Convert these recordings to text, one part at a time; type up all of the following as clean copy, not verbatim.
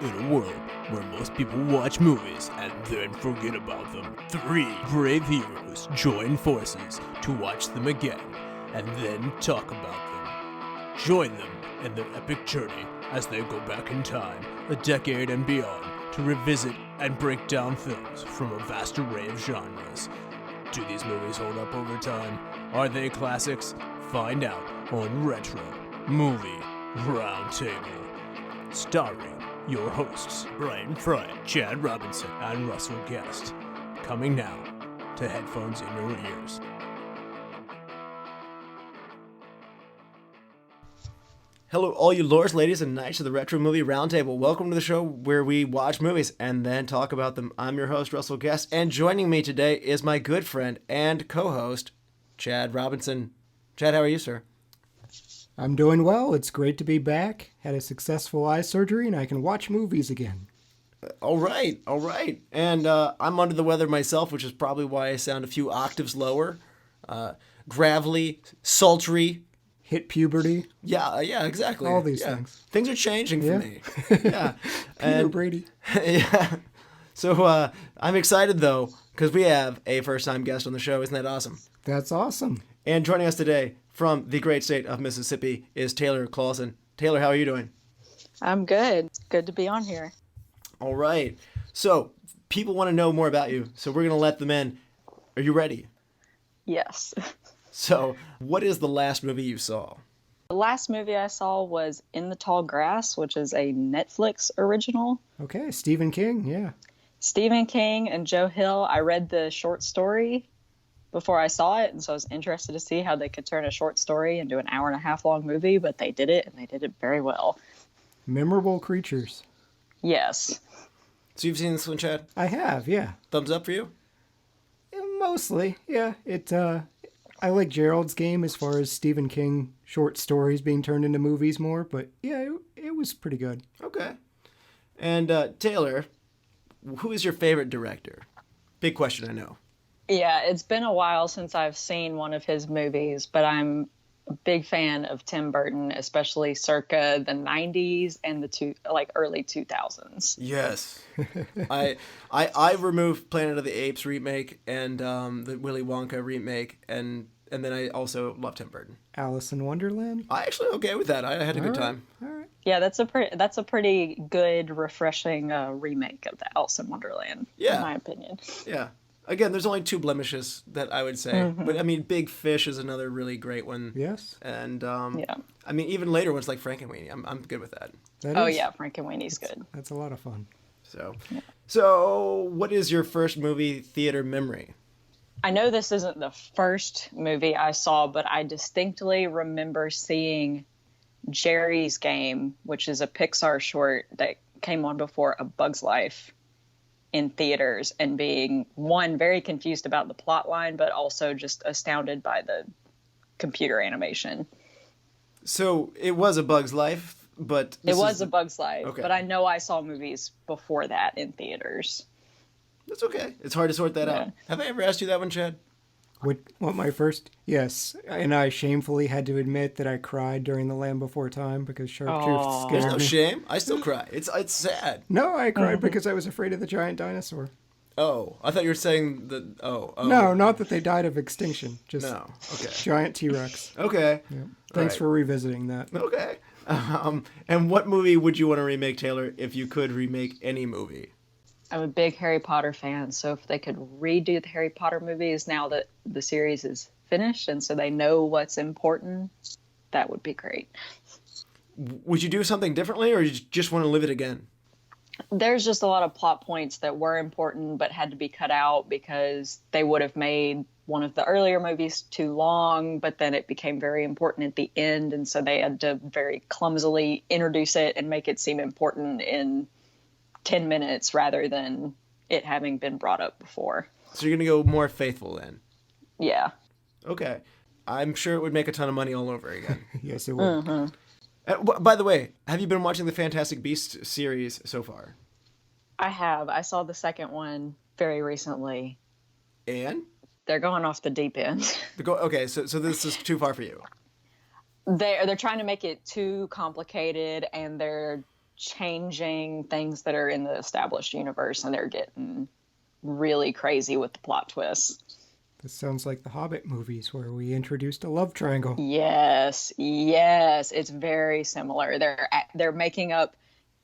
In a world where most people watch movies and then forget about them, 3 brave heroes join forces to watch them again and then talk about them. Join them in their epic journey as they go back in time, a decade and beyond, to revisit and break down films from a vast array of genres. Do these movies hold up over time? Are they classics? Find out on Retro Movie Roundtable. Starring your hosts, Brian Fry, Chad Robinson, and Russell Guest. Coming now to headphones in your ears. Hello, all you lords, ladies, and knights of the Retro Movie Roundtable. Welcome to the show where we watch movies and then talk about them. I'm your host, Russell Guest, and joining me today is my good friend and co-host, Chad Robinson. Chad, how are you, sir? I'm doing well. It's great to be back. Had a successful eye surgery, and I can watch movies again. All right. And I'm under the weather myself, which is probably why I sound a few octaves lower. Gravelly, sultry. Hit puberty. Yeah, exactly. All these things. Things are changing for me. Yeah. Peter Brady. Yeah. So I'm excited, though, because we have a first-time guest on the show. Isn't that awesome? That's awesome. And joining us today from the great state of Mississippi is Taylor Claussen. Taylor, how are you doing? I'm good. Good to be on here. All right. So people want to know more about you, so we're going to let them in. Are you ready? Yes. So what is the last movie you saw? The last movie I saw was In the Tall Grass, which is a Netflix original. Okay, Stephen King, yeah. Stephen King and Joe Hill. I read the short story before I saw it, and so I was interested to see how they could turn a short story into an hour-and-a-half long movie, but they did it, and they did it very well. Memorable creatures. Yes. So you've seen this one, Chad? I have, yeah. Thumbs up for you? Mostly, yeah. I like Gerald's Game as far as Stephen King short stories being turned into movies more, but yeah, it was pretty good. Okay. And Taylor, who is your favorite director? Big question, I know. Yeah, it's been a while since I've seen one of his movies, but I'm a big fan of Tim Burton, especially circa the 90s and the early 2000s. Yes. I removed Planet of the Apes remake and the Willy Wonka remake, and then I also love Tim Burton. Alice in Wonderland? I actually okay with that. I had a good time. All right. Yeah, that's a pretty good, refreshing remake of the Alice in Wonderland, in my opinion. Yeah. Again, there's only 2 blemishes that I would say. Mm-hmm. But, I mean, Big Fish is another really great one. Yes. And, I mean, even later ones like Frankenweenie, I'm good with that. Yeah, Frankenweenie's good. That's a lot of fun. So, what is your first movie theater memory? I know this isn't the first movie I saw, but I distinctly remember seeing Jerry's Game, which is a Pixar short that came on before A Bug's Life, in theaters, and being, one, very confused about the plot line, but also just astounded by the computer animation. So it was A Bug's Life, but... It was A Bug's Life, okay. But I know I saw movies before that in theaters. That's okay. It's hard to sort that out. Have I ever asked you that one, Chad? What my first? Yes, and I shamefully had to admit that I cried during The Land Before Time because Sharptooth scared me. There's no shame. I still cry. It's sad. No, I cried because I was afraid of the giant dinosaur. Oh, I thought you were saying that. Oh. No, not that they died of extinction. Just no. Okay. Giant T-Rex. Okay. Yeah. Thanks for revisiting that. Okay. And what movie would you want to remake, Taylor, if you could remake any movie? I'm a big Harry Potter fan, so if they could redo the Harry Potter movies now that the series is finished and so they know what's important, that would be great. Would you do something differently, or you just want to live it again? There's just a lot of plot points that were important but had to be cut out because they would have made one of the earlier movies too long, but then it became very important at the end, and so they had to very clumsily introduce it and make it seem important in 10 minutes rather than it having been brought up before. So you're going to go more faithful then? Yeah. Okay. I'm sure it would make a ton of money all over again. Yes, it would. Mm-hmm. By the way, have you been watching the Fantastic Beasts series so far? I have. I saw the second one very recently. And? They're going off the deep end. Okay, so this is too far for you. They're trying to make it too complicated, and they're changing things that are in the established universe, and they're getting really crazy with the plot twists. This sounds like the Hobbit movies where we introduced a love triangle. Yes, it's very similar. They're making up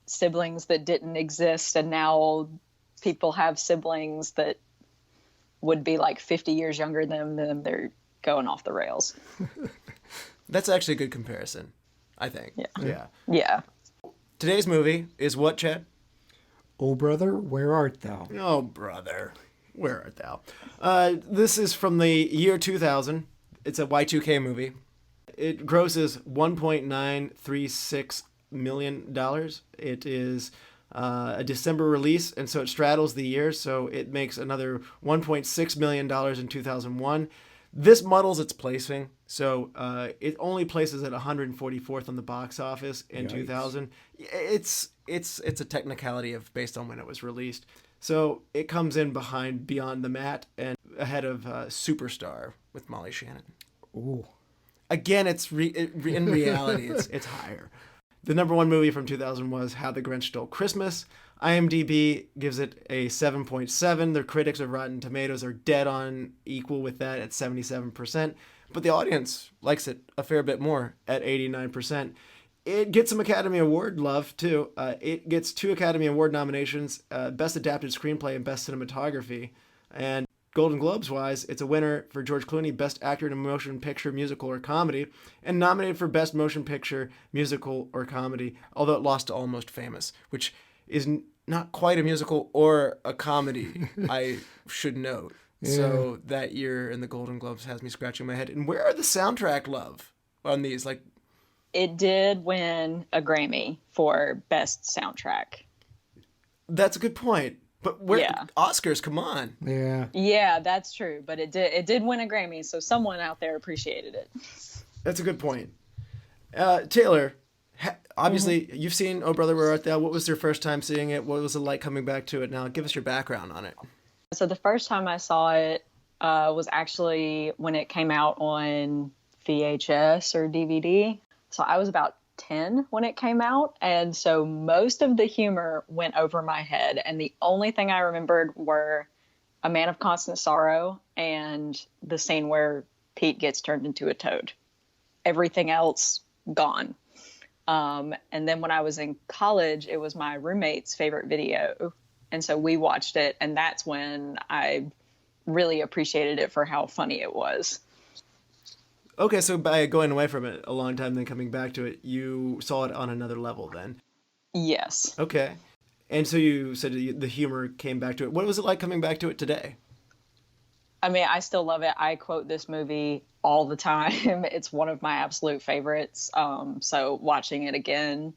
siblings that didn't exist, and now people have siblings that would be like 50 years younger than them. They're going off the rails. That's actually a good comparison, I think. Yeah. Today's movie is what, Chad? Oh, brother, where art thou? Oh, brother, where art thou? This is from the year 2000. It's a Y2K movie. It grosses $1.936 million. It is a December release, and so it straddles the year, so it makes another $1.6 million in 2001. This muddles its placing, so it only places at 144th on the box office in 2000. It's a technicality of based on when it was released. So it comes in behind Beyond the Mat and ahead of Superstar with Molly Shannon. Ooh. Again, in reality, it's higher. The number one movie from 2000 was How the Grinch Stole Christmas. IMDb gives it a 7.7. The critics of Rotten Tomatoes are dead on equal with that at 77%. But the audience likes it a fair bit more at 89%. It gets some Academy Award love, too. It gets 2 Academy Award nominations, Best Adapted Screenplay and Best Cinematography. And Golden Globes-wise, it's a winner for George Clooney, Best Actor in a Motion Picture, Musical, or Comedy, and nominated for Best Motion Picture, Musical, or Comedy, although it lost to Almost Famous, which is not quite a musical or a comedy, I should note. Yeah. So that year in the Golden Globes has me scratching my head. And where are the soundtrack love on these? Like, it did win a Grammy for Best Soundtrack. That's a good point. But Oscars, come on. Yeah, that's true. But it did win a Grammy, so someone out there appreciated it. That's a good point. Taylor, obviously you've seen Oh Brother, Where Art Thou? What was your first time seeing it? What was it like coming back to it? Now give us your background on it. So the first time I saw it was actually when it came out on VHS or DVD. So I was about 10 when it came out, and so most of the humor went over my head, and the only thing I remembered were A Man of Constant Sorrow and the scene where Pete gets turned into a toad. Everything else gone. And then when I was in college, it was my roommate's favorite video, and so we watched it, and that's when I really appreciated it for how funny it was. Okay, so by going away from it a long time, then coming back to it, you saw it on another level then? Yes. Okay. And so you said the humor came back to it. What was it like coming back to it today? I mean, I still love it. I quote this movie all the time. It's one of my absolute favorites. So watching it again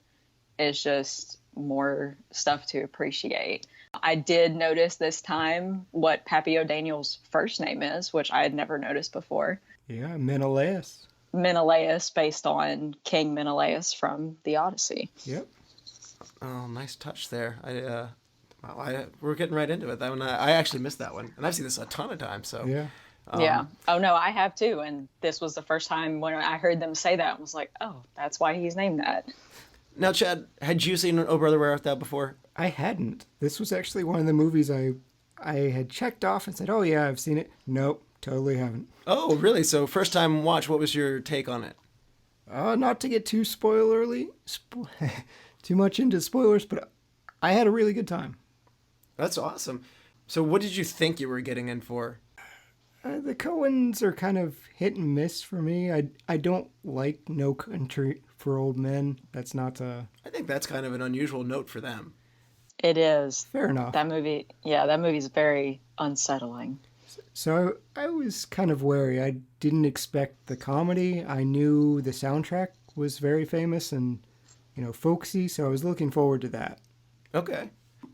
is just more stuff to appreciate. I did notice this time what Pappy O'Daniel's first name is, which I had never noticed before. Yeah, Menelaus. Menelaus, based on King Menelaus from the Odyssey. Yep. Oh, nice touch there. We're getting right into it. That one, I actually missed that one, and I've seen this a ton of times. So yeah. Yeah. Oh no, I have too. And this was the first time when I heard them say that, I was like, oh, that's why he's named that. Now, Chad, had you seen Oh Brother, Where Art Thou before? I hadn't. This was actually one of the movies I had checked off and said, oh yeah, I've seen it. Nope. Totally haven't. Oh, really? So first time watch, what was your take on it? Not to get too too much into spoilers, but I had a really good time. That's awesome. So what did you think you were getting in for? The Coens are kind of hit and miss for me. I don't like No Country for Old Men. That's not I think that's kind of an unusual note for them. It is. Fair enough. That movie's very unsettling. So I was kind of wary. I didn't expect the comedy. I knew the soundtrack was very famous and, folksy, so I was looking forward to that. Okay.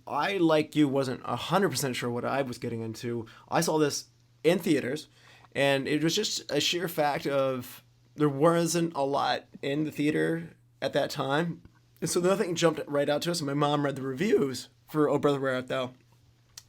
I, like you, wasn't 100% sure what I was getting into. I saw this in theaters, and it was just a sheer fact of there wasn't a lot in the theater at that time. And so nothing jumped right out to us, and my mom read the reviews for Oh Brother, Where Art Thou?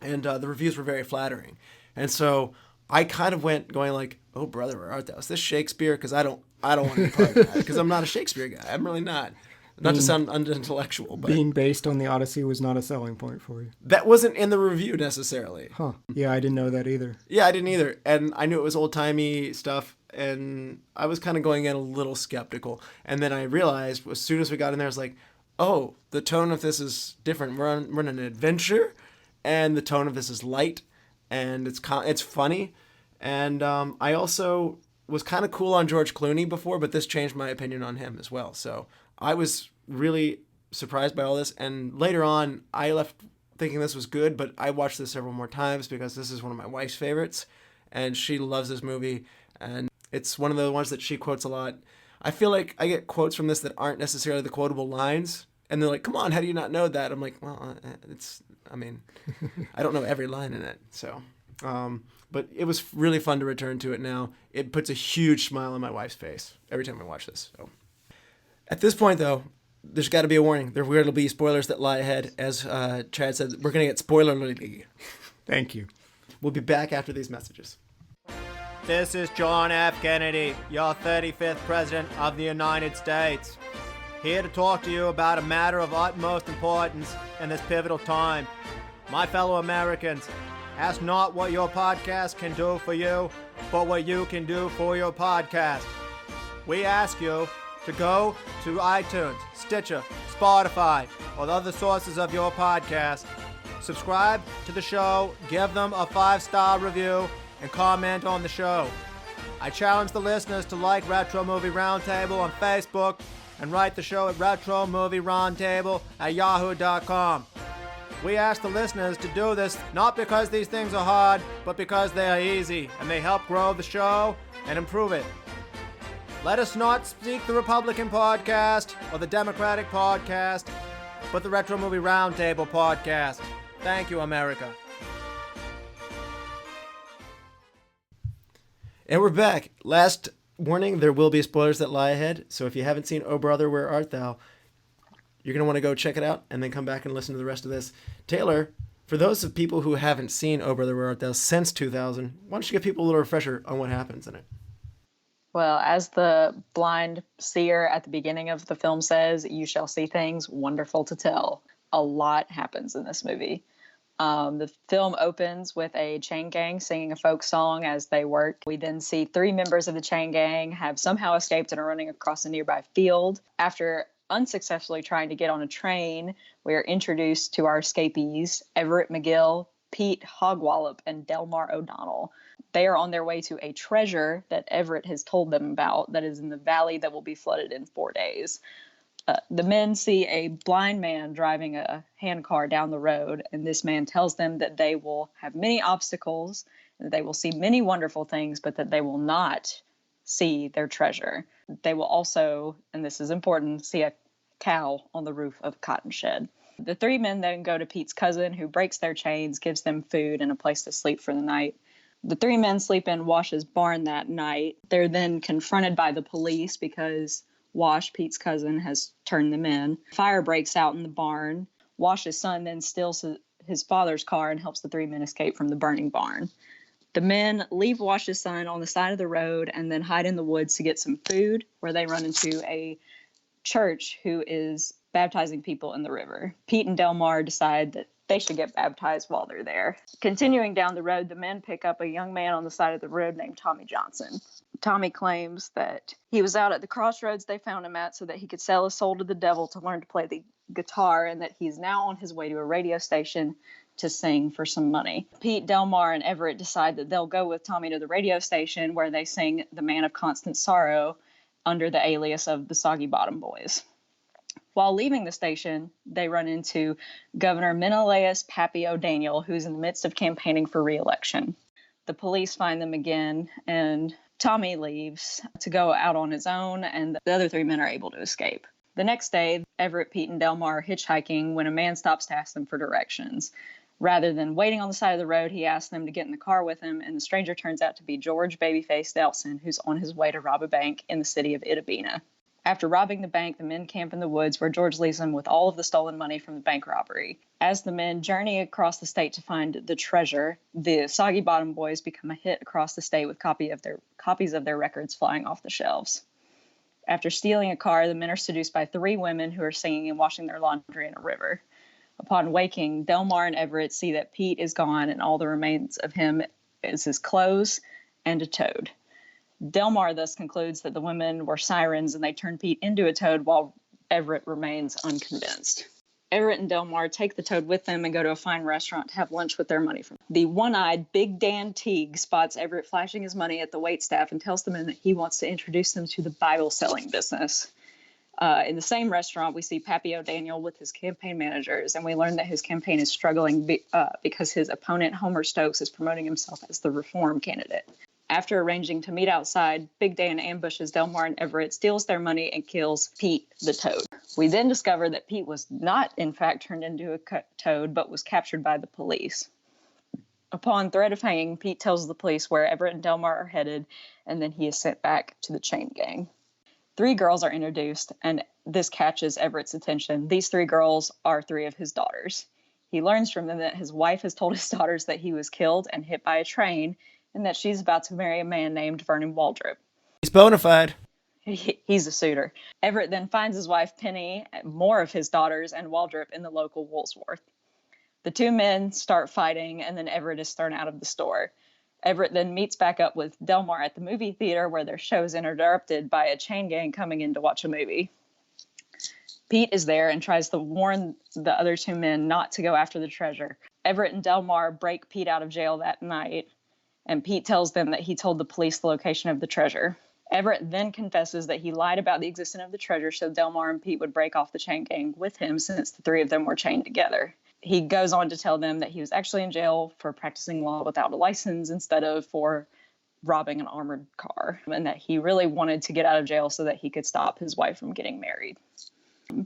And the reviews were very flattering. And so I kind of went going like, oh, brother, where art thou? Is this Shakespeare? Because I don't want to be part of that because I'm not a Shakespeare guy. I'm really not. Not to sound unintellectual, but being based on the Odyssey was not a selling point for you. that wasn't in the review necessarily. Huh. Yeah, I didn't know that either. Yeah, I didn't either. And I knew it was old-timey stuff, and I was kind of going in a little skeptical. And then I realized as soon as we got in there, I was like, oh, the tone of this is different. We're on an adventure, and the tone of this is light, and it's funny. And I also was kind of cool on George Clooney before, but this changed my opinion on him as well. So I was really surprised by all this. And later on, I left thinking this was good, but I watched this several more times because this is one of my wife's favorites, and she loves this movie, and it's one of the ones that she quotes a lot. I feel like I get quotes from this that aren't necessarily the quotable lines, and they're like, come on, how do you not know that? I'm like, well, I don't know every line in it, so... but it was really fun to return to it now. It puts a huge smile on my wife's face every time I watch this. So, at this point, though, there's got to be a warning. There will be spoilers that lie ahead. As Chad said, we're going to get spoiler-y. Thank you. We'll be back after these messages. This is John F. Kennedy, your 35th President of the United States. Here to talk to you about a matter of utmost importance in this pivotal time. My fellow Americans, ask not what your podcast can do for you, but what you can do for your podcast. We ask you to go to iTunes, Stitcher, Spotify, or other sources of your podcast. Subscribe to the show, give them a 5-star review, and comment on the show. I challenge the listeners to like Retro Movie Roundtable on Facebook and write the show at retromovieroundtable@yahoo.com. We ask the listeners to do this not because these things are hard, but because they are easy and they help grow the show and improve it. Let us not seek the Republican podcast or the Democratic podcast, but the Retro Movie Roundtable podcast. Thank you, America. And we're back. Last warning, there will be spoilers that lie ahead. So if you haven't seen Oh Brother, Where Art Thou, you're going to want to go check it out and then come back and listen to the rest of this. Taylor, for those of people who haven't seen Oh Brother, Where Art Thou since 2000, why don't you give people a little refresher on what happens in it? Well, as the blind seer at the beginning of the film says, you shall see things wonderful to tell. A lot happens in this movie. The film opens with a chain gang singing a folk song as they work. We then see 3 members of the chain gang have somehow escaped and are running across a nearby field. After unsuccessfully trying to get on a train, we are introduced to our escapees, Everett McGill, Pete Hogwallop, and Delmar O'Donnell. They are on their way to a treasure that Everett has told them about that is in the valley that will be flooded in 4 days. The men see a blind man driving a handcar down the road, and this man tells them that they will have many obstacles, that they will see many wonderful things, but that they will not see their treasure. They will also, and this is important, see a cow on the roof of a cotton shed. The 3 men then go to Pete's cousin, who breaks their chains, gives them food and a place to sleep for the night. The 3 men sleep in Wash's barn that night. They're then confronted by the police because Wash, Pete's cousin, has turned them in. Fire breaks out in the barn. Wash's son then steals his father's car and helps the 3 men escape from the burning barn. The men leave Wash's son on the side of the road and then hide in the woods to get some food, where they run into a church who is baptizing people in the river. Pete and Delmar decide that they should get baptized while they're there. Continuing down the road, the men pick up a young man on the side of the road named Tommy Johnson. Tommy claims that he was out at the crossroads they found him at so that he could sell his soul to the devil to learn to play the guitar, and that he's now on his way to a radio station to sing for some money. Pete, Delmar, and Everett decide that they'll go with Tommy to the radio station, where they sing The Man of Constant Sorrow under the alias of the Soggy Bottom Boys. While leaving the station, they run into Governor Menelaus Pappy O'Daniel, who's in the midst of campaigning for re-election. The police find them again, and Tommy leaves to go out on his own, and the other 3 men are able to escape. The next day, Everett, Pete, and Delmar are hitchhiking when a man stops to ask them for directions. Rather than waiting on the side of the road, he asks them to get in the car with him, and the stranger turns out to be George Babyface Nelson, who's on his way to rob a bank in the city of Itabena. After robbing the bank, the men camp in the woods, where George leaves them with all of the stolen money from the bank robbery. As the men journey across the state to find the treasure, the Soggy Bottom Boys become a hit across the state with copies of their records flying off the shelves. After stealing a car, the men are seduced by 3 women who are singing and washing their laundry in a river. Upon waking, Delmar and Everett see that Pete is gone and all that remains of him is his clothes and a toad. Delmar thus concludes that the women were sirens and they turned Pete into a toad, while Everett remains unconvinced. Everett and Delmar take the toad with them and go to a fine restaurant to have lunch with their money from. The one-eyed Big Dan Teague spots Everett flashing his money at the waitstaff and tells the men that he wants to introduce them to the Bible-selling business. In the same restaurant, we see Pappy O'Daniel with his campaign managers, and we learn that his campaign is struggling because his opponent, Homer Stokes, is promoting himself as the reform candidate. After arranging to meet outside, Big Dan ambushes Delmar and Everett, steals their money, and kills Pete the Toad. We then discover that Pete was not, in fact, turned into a toad, but was captured by the police. Upon threat of hanging, Pete tells the police where Everett and Delmar are headed, and then he is sent back to the chain gang. 3 girls are introduced, and this catches Everett's attention. These 3 girls are 3 of his daughters. He learns from them that his wife has told his daughters that he was killed and hit by a train, and that she's about to marry a man named Vernon Waldrop. He's bona fide. He's a suitor. Everett then finds his wife Penny, more of his daughters, and Waldrop in the local Woolsworth. The 2 men start fighting, and then Everett is thrown out of the store. Everett then meets back up with Delmar at the movie theater, where their show is interrupted by a chain gang coming in to watch a movie. Pete is there and tries to warn the other 2 men not to go after the treasure. Everett and Delmar break Pete out of jail that night, and Pete tells them that he told the police the location of the treasure. Everett then confesses that he lied about the existence of the treasure so Delmar and Pete would break off the chain gang with him, since the 3 of them were chained together. He goes on to tell them that he was actually in jail for practicing law without a license instead of for robbing an armored car, and that he really wanted to get out of jail so that he could stop his wife from getting married.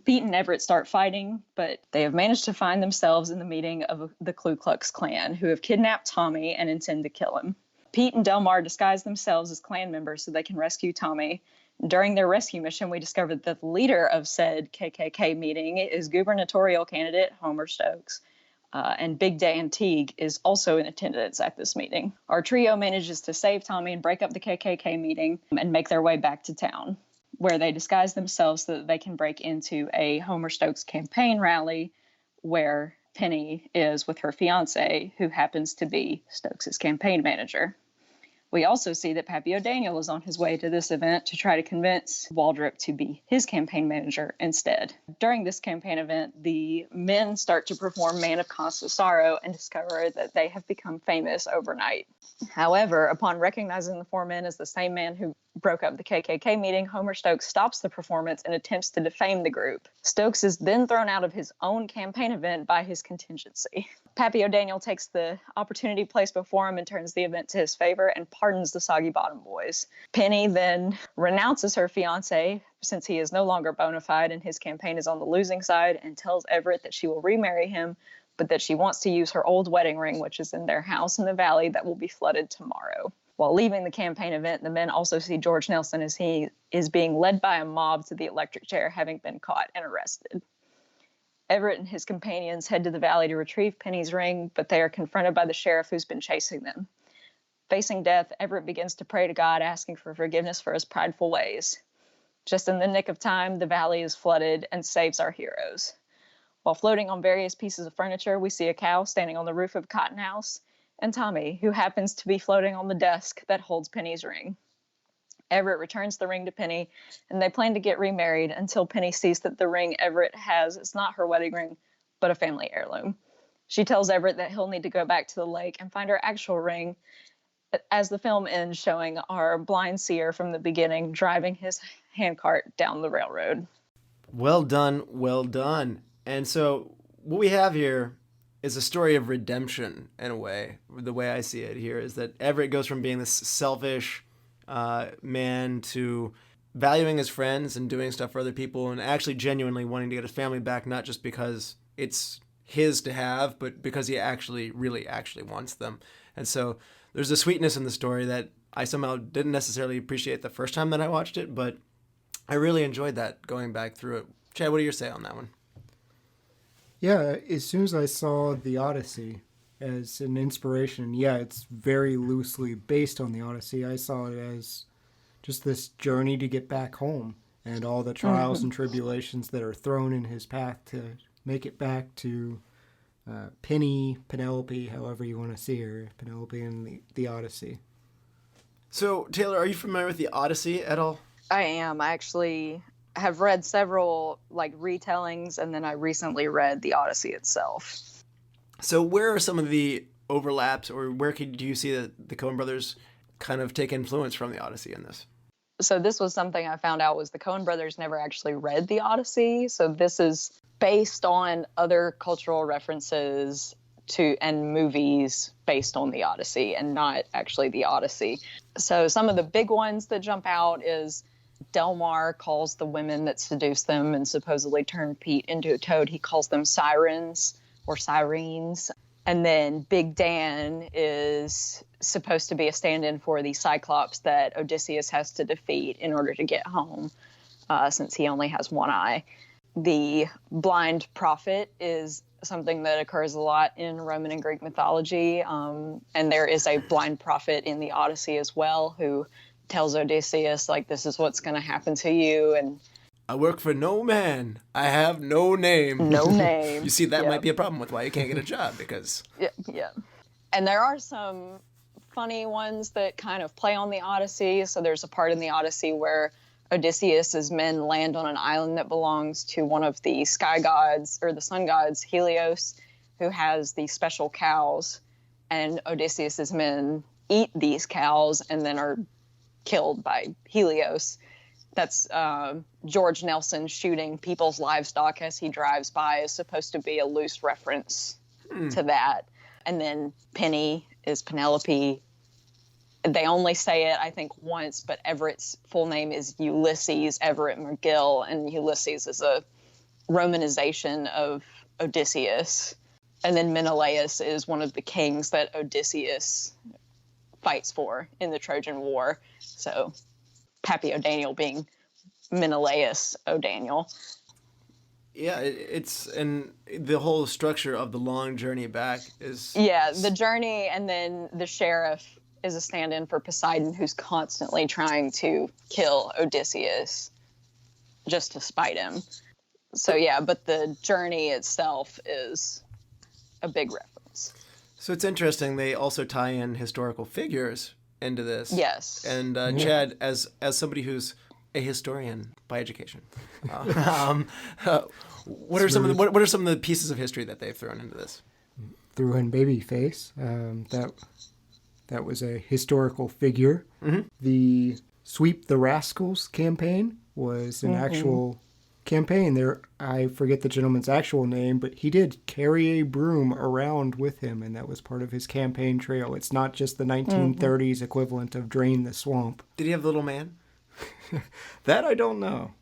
Pete and Everett start fighting, but they have managed to find themselves in the meeting of the Ku Klux Klan, who have kidnapped Tommy and intend to kill him. Pete and Delmar disguise themselves as Klan members so they can rescue Tommy. During their rescue mission, we discovered that the leader of said KKK meeting is gubernatorial candidate Homer Stokes, and Big Dan Teague is also in attendance at this meeting. Our trio manages to save Tommy and break up the KKK meeting and make their way back to town, where they disguise themselves so that they can break into a Homer Stokes campaign rally where Penny is with her fiance, who happens to be Stokes' campaign manager. We also see that Pappy O'Daniel is on his way to this event to try to convince Waldrop to be his campaign manager instead. During this campaign event, the men start to perform Man of Constant Sorrow and discover that they have become famous overnight. However, upon recognizing the 4 men as the same man who broke up the KKK meeting, Homer Stokes stops the performance and attempts to defame the group. Stokes is then thrown out of his own campaign event by his contingency. Pappy O'Daniel takes the opportunity placed before him and turns the event to his favor and pardons the Soggy Bottom Boys. Penny then renounces her fiancé since he is no longer bona fide and his campaign is on the losing side, and tells Everett that she will remarry him, but that she wants to use her old wedding ring, which is in their house in the valley that will be flooded tomorrow. While leaving the campaign event, the men also see George Nelson as he is being led by a mob to the electric chair, having been caught and arrested. Everett and his companions head to the valley to retrieve Penny's ring, but they are confronted by the sheriff who's been chasing them. Facing death, Everett begins to pray to God, asking for forgiveness for his prideful ways. Just in the nick of time, the valley is flooded and saves our heroes. While floating on various pieces of furniture, we see a cow standing on the roof of a cotton house, and Tommy, who happens to be floating on the desk that holds Penny's ring. Everett returns the ring to Penny, and they plan to get remarried until Penny sees that the ring Everett has is not her wedding ring, but a family heirloom. She tells Everett that he'll need to go back to the lake and find her actual ring, as the film ends showing our blind seer from the beginning driving his handcart down the railroad. Well done, well done. And so what we have here is a story of redemption in a way. The way I see it here is that Everett goes from being this selfish man to valuing his friends and doing stuff for other people and actually genuinely wanting to get his family back, not just because it's his to have, but because he really wants them. And so there's a sweetness in the story that I somehow didn't necessarily appreciate the first time that I watched it, but I really enjoyed that going back through it. Chad, what do you say on that one? Yeah, as soon as I saw The Odyssey as an inspiration, yeah, it's very loosely based on The Odyssey. I saw it as just this journey to get back home. and all the trials and tribulations that are thrown in his path to make it back to Penny, Penelope, however you want to see her, Penelope in the Odyssey. So, Taylor, are you familiar with the Odyssey at all? I am. I actually have read several retellings, and then I recently read the Odyssey itself. So where are some of the overlaps, or where do you see that the Coen brothers kind of take influence from the Odyssey in this? So this was something I found out was the Coen brothers never actually read the Odyssey. So this is based on other cultural references and movies based on the Odyssey and not actually the Odyssey. So some of the big ones that jump out is Delmar calls the women that seduce them and supposedly turn Pete into a toad, he calls them sirens or sirens. And then Big Dan is supposed to be a stand-in for the Cyclops that Odysseus has to defeat in order to get home, since he only has one eye. The blind prophet is something that occurs a lot in Roman and Greek mythology, and there is a blind prophet in the Odyssey as well who tells Odysseus, this is what's going to happen to you, and I work for no man. I have no name. No name. You see, that might be a problem with why you can't get a job, because... Yeah. And there are some funny ones that kind of play on the Odyssey. So there's a part in the Odyssey where Odysseus's men land on an island that belongs to one of the sky gods, or the sun gods, Helios, who has these special cows. And Odysseus's men eat these cows and then are killed by Helios. That's George Nelson shooting people's livestock as he drives by is supposed to be a loose reference to that. And then Penny is Penelope. They only say it, I think, once, but Everett's full name is Ulysses Everett McGill, and Ulysses is a romanization of Odysseus. And then Menelaus is one of the kings that Odysseus fights for in the Trojan War. So Pappy O'Daniel being Menelaus O'Daniel. Yeah, and the whole structure of the long journey back is... Yeah, the journey, and then the sheriff is a stand-in for Poseidon who's constantly trying to kill Odysseus just to spite him. So yeah, but the journey itself is a big reference. So it's interesting, they also tie in historical figures into this. Yes. And Chad, as somebody who's a historian by education, what are some of the pieces of history that they've thrown into this? Threw in Babyface. That was a historical figure. Mm-hmm. The Sweep the Rascals campaign was an actual campaign. There, I forget the gentleman's actual name, but he did carry a broom around with him, and that was part of his campaign trail. It's not just the 1930s equivalent of Drain the Swamp. Did he have a little man? That I don't know.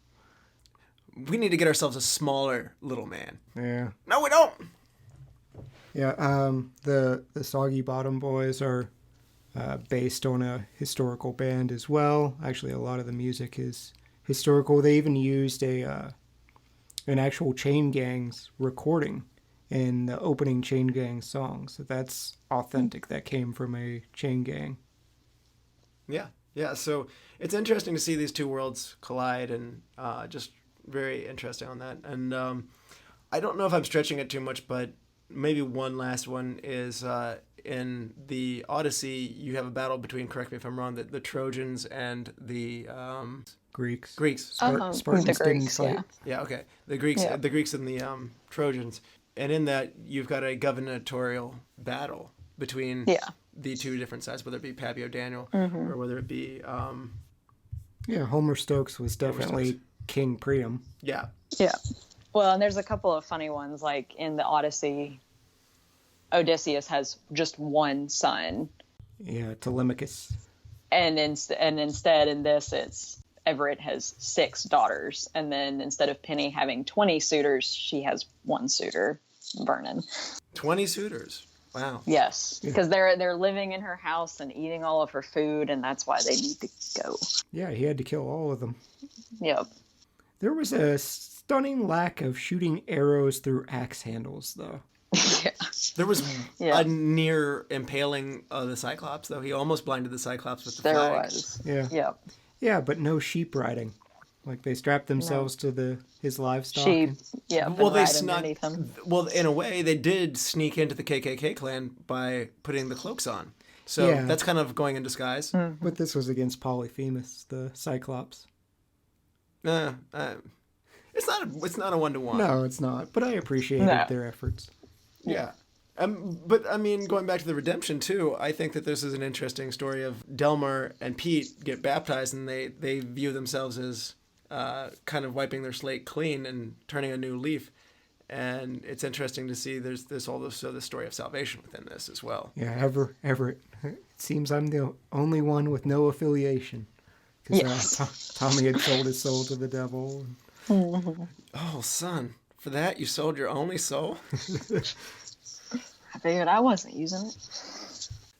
We need to get ourselves a smaller little man. Yeah. No, we don't. Yeah. The Soggy Bottom Boys are based on a historical band as well. Actually, a lot of the music is historical. They even used an actual Chain Gang's recording in the opening Chain Gang song. So that's authentic. That came from a Chain Gang. Yeah. So it's interesting to see these two worlds collide, and just very interesting on that. And I don't know if I'm stretching it too much, but maybe one last one is in the Odyssey, you have a battle between, correct me if I'm wrong, the Trojans and the Greeks. Spartans the didn't Greeks, fight. yeah. Yeah, okay. The Greeks and the Trojans. And in that, you've got a gubernatorial battle between the two different sides, whether it be Pappy O'Daniel or whether it be... Homer Stokes was definitely King Priam. Yeah. Yeah. Well, and there's a couple of funny ones, like in the Odyssey, Odysseus has just one son. Yeah, Telemachus. And instead in this, it's Everett has 6 daughters. And then instead of Penny having 20 suitors, she has one suitor, Vernon. 20 suitors. Wow. Yes, because they're living in her house and eating all of her food, and that's why they need to go. Yeah, he had to kill all of them. Yep. There was a stunning lack of shooting arrows through axe handles, though. Yeah. There was a near impaling of the Cyclops, though. He almost blinded the Cyclops with the flag. There was. Yeah. Yep. Yeah, but no sheep riding. Like they strap themselves to his livestock. Well, they right snuck. underneath him. Well, in a way, they did sneak into the KKK clan by putting the cloaks on. So Yeah. that's kind of going in disguise. But this was against Polyphemus, the Cyclops. It's not a 1-to-1. No, it's not. But I appreciated No. their efforts. Yeah. But I mean, going back to the redemption too, I think that this is an interesting story of Delmar and Pete get baptized, and they view themselves as kind of wiping their slate clean and turning a new leaf. And it's interesting to see there's also the story of salvation within this as well. Yeah, Everett. It seems I'm the only one with no affiliation. Because Yes. Tommy had sold his soul to the devil. Oh, son, for that you sold your only soul? I figured I wasn't using it.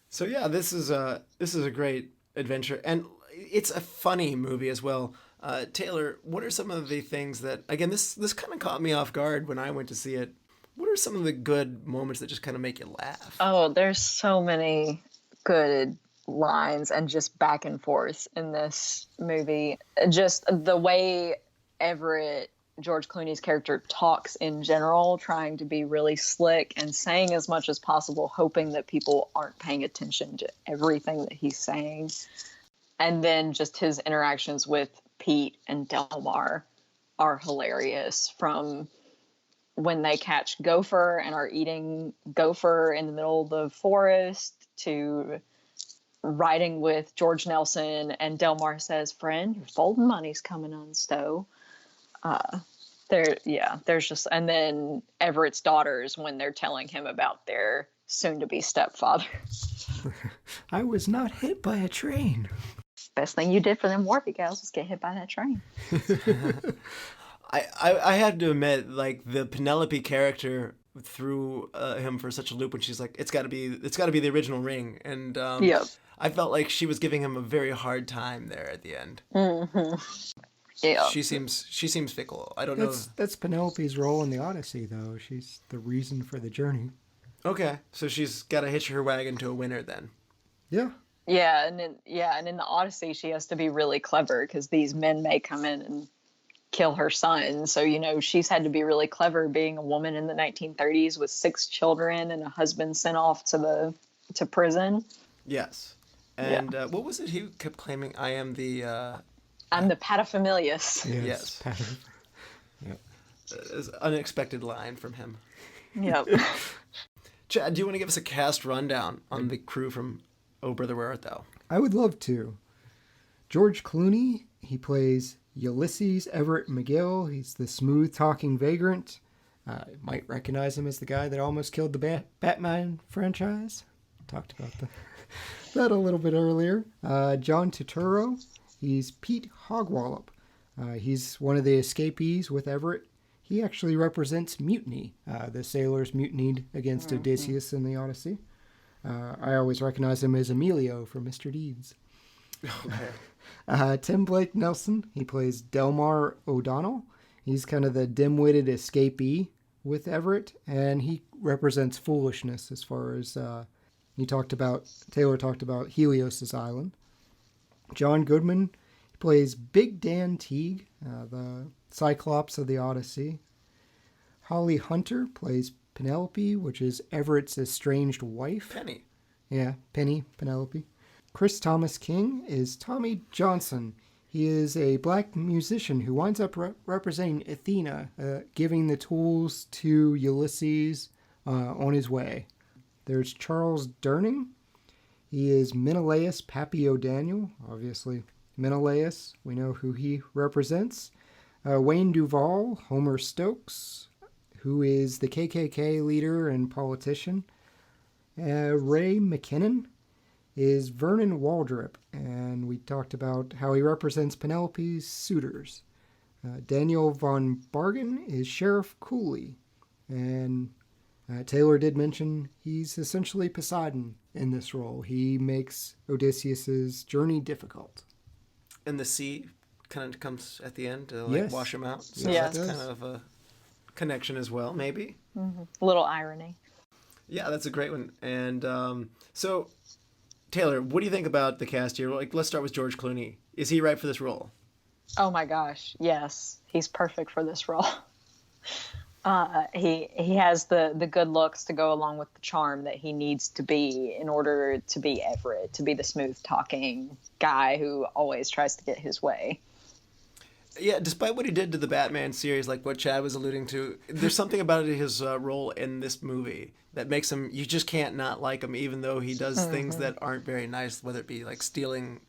So yeah, this is a great adventure, and it's a funny movie as well. Taylor, what are some of the things that, again, this kind of caught me off guard when I went to see it. What are some of the good moments that just kind of make you laugh? Oh, there's so many good lines and just back and forth in this movie. Just the way Everett, George Clooney's character, talks in general, trying to be really slick and saying as much as possible, hoping that people aren't paying attention to everything that he's saying. And then just his interactions with Pete and Delmar are hilarious, from when they catch gopher and are eating gopher in the middle of the forest to riding with George Nelson, and Delmar says, "Friend, your folding money's coming on stow." There's just, and then Everett's daughters when they're telling him about their soon-to-be stepfather. I was not hit by a train. Best thing you did for them Warpy gals was get hit by that train. I had to admit, like, the Penelope character threw him for such a loop when she's like, it's got to be the original ring, and Yep. I felt like she was giving him a very hard time there at the end. Yeah. She seems fickle. I don't know. That's Penelope's role in the Odyssey, though. She's the reason for the journey. Okay, so she's got to hitch her wagon to a winner then. Yeah. Yeah, and in the Odyssey, she has to be really clever because these men may come in and kill her son. So, she's had to be really clever being a woman in the 1930s with 6 children and a husband sent off to prison. Yes. And what was it he kept claiming? I'm the paterfamilias. Yes. Yep. An unexpected line from him. Yep. Chad, do you want to give us a cast rundown on the crew from Oh Brother Where Art Thou? I would love to. George Clooney, he plays Ulysses Everett McGill. He's the smooth-talking vagrant. You might recognize him as the guy that almost killed the Batman franchise. Talked about that a little bit earlier. John Turturro, he's Pete Hogwallop. He's one of the escapees with Everett. He actually represents mutiny. The sailors mutinied against Odysseus in the Odyssey. I always recognize him as Emilio from Mr. Deeds. Okay. Tim Blake Nelson, he plays Delmar O'Donnell. He's kind of the dim-witted escapee with Everett, and he represents foolishness as far as Taylor talked about Helios' island. John Goodman, he plays Big Dan Teague, the Cyclops of the Odyssey. Holly Hunter plays Penelope, which is Everett's estranged wife. Penny. Yeah, Penelope. Chris Thomas King is Tommy Johnson. He is a black musician who winds up representing Athena, giving the tools to Ulysses on his way. There's Charles Durning. He is Menelaus Pappy O'Daniel. Obviously, Menelaus, we know who he represents. Wayne Duvall, Homer Stokes, who is the KKK leader and politician. Ray McKinnon is Vernon Waldrop, and we talked about how he represents Penelope's suitors. Daniel von Bargen is Sheriff Cooley, and Taylor did mention he's essentially Poseidon in this role. He makes Odysseus's journey difficult. And the sea kind of comes at the end to Yes. wash him out. So Yes. that's kind of a connection as well, maybe. A little irony. Yeah, that's a great one. And so, Taylor, what do you think about the cast here? Like, let's start with George Clooney. Is he right for this role? Oh my gosh, yes, he's perfect for this role. He has the good looks to go along with the charm that he needs to be in order to be Everett, to be the smooth talking guy who always tries to get his way. Yeah, despite what he did to the Batman series, like what Chad was alluding to, there's something about his role in this movie that makes him, you just can't not like him, even though he does things that aren't very nice, whether it be like stealing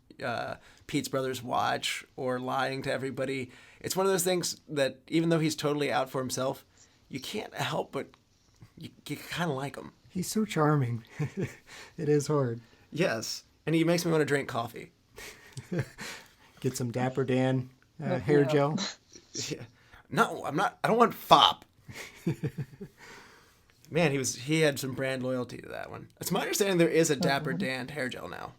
Pete's brother's watch or lying to everybody. It's one of those things that even though he's totally out for himself, you can't help but you kind of like him. He's so charming. It is hard. Yes, and he makes me want to drink coffee. Get some Dapper Dan hair gel. Yeah. No, I'm not. I don't want fop. Man, he had some brand loyalty to that one. It's my understanding there is a Dapper Dan hair gel now,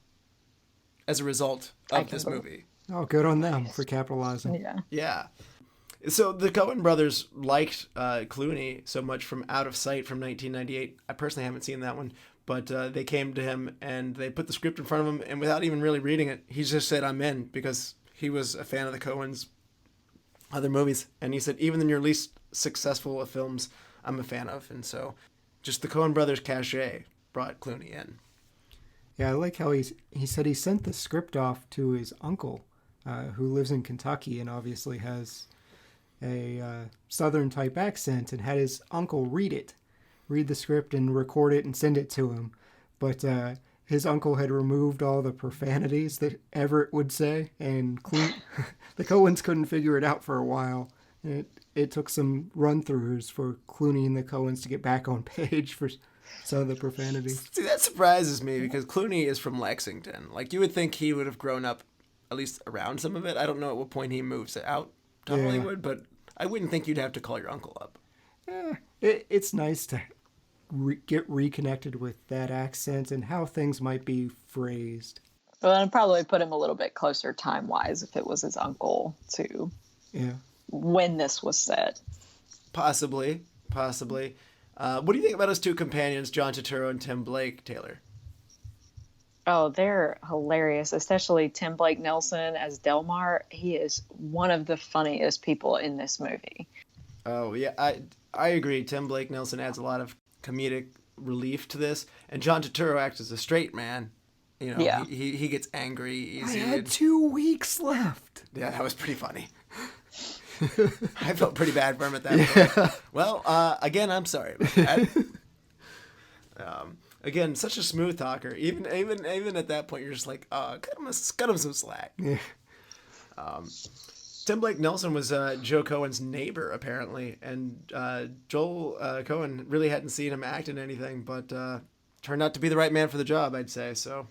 as a result of this movie. Oh, good on them for capitalizing. Yeah. Yeah. So the Coen brothers liked Clooney so much from Out of Sight from 1998. I personally haven't seen that one, but they came to him and they put the script in front of him, and without even really reading it, he just said, "I'm in," because he was a fan of the Coens' other movies. And he said, even in your least successful of films, I'm a fan of. And so just the Coen brothers' cachet brought Clooney in. Yeah, I like how he said he sent the script off to his uncle, who lives in Kentucky and obviously has a Southern type accent, and had his uncle read the script and record it and send it to him. But his uncle had removed all the profanities that Everett would say, and the Coens couldn't figure it out for a while. It took some run-throughs for Clooney and the Coens to get back on page for some of the profanities. See, that surprises me because Clooney is from Lexington. Like, you would think he would have grown up at least around some of it. I don't know at what point he moves out to Hollywood, but I wouldn't think you'd have to call your uncle up. It's nice to get reconnected with that accent and how things might be phrased. Well, I'd probably put him a little bit closer time-wise if it was his uncle to when this was set. Possibly. What do you think about his two companions, John Turturro and Tim Blake Taylor? Oh, they're hilarious, especially Tim Blake Nelson as Delmar. He is one of the funniest people in this movie. Oh, yeah, I agree. Tim Blake Nelson adds a lot of comedic relief to this, and John Turturro acts as a straight man. You know, he gets angry easy. I had 2 weeks left. Yeah, that was pretty funny. I felt pretty bad for him at that point. Well, again, I'm sorry about that. Again, such a smooth talker. Even at that point, you're just like, cut him some slack. Yeah. Tim Blake Nelson was Joe Coen's neighbor, apparently, and Joel Coen really hadn't seen him act in anything, but turned out to be the right man for the job, I'd say. So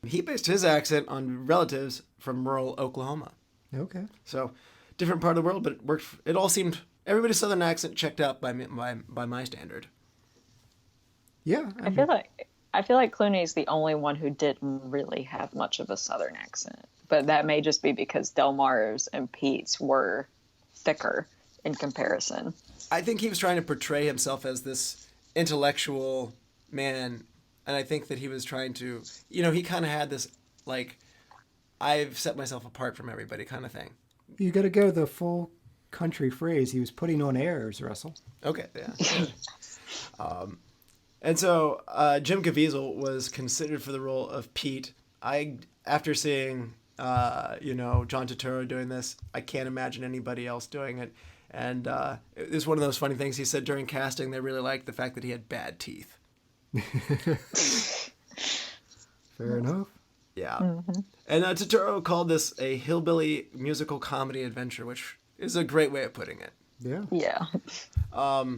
he based his accent on relatives from rural Oklahoma. Okay. So different part of the world, but it worked. It all seemed, everybody's Southern accent checked out by my standard. Yeah. I feel like Clooney's the only one who didn't really have much of a Southern accent. But that may just be because Delmar's and Pete's were thicker in comparison. I think he was trying to portray himself as this intellectual man, and I think that he was trying to, he kind of had this, like, I've set myself apart from everybody kind of thing. You got to go the full country phrase. He was putting on airs, Russell. Okay, yeah. And so Jim Caviezel was considered for the role of Pete. After seeing John Turturro doing this, I can't imagine anybody else doing it. And it was one of those funny things he said during casting. They really liked the fact that he had bad teeth. Fair enough. Yeah. Mm-hmm. And Turturro called this a hillbilly musical comedy adventure, which is a great way of putting it. Yeah. Yeah.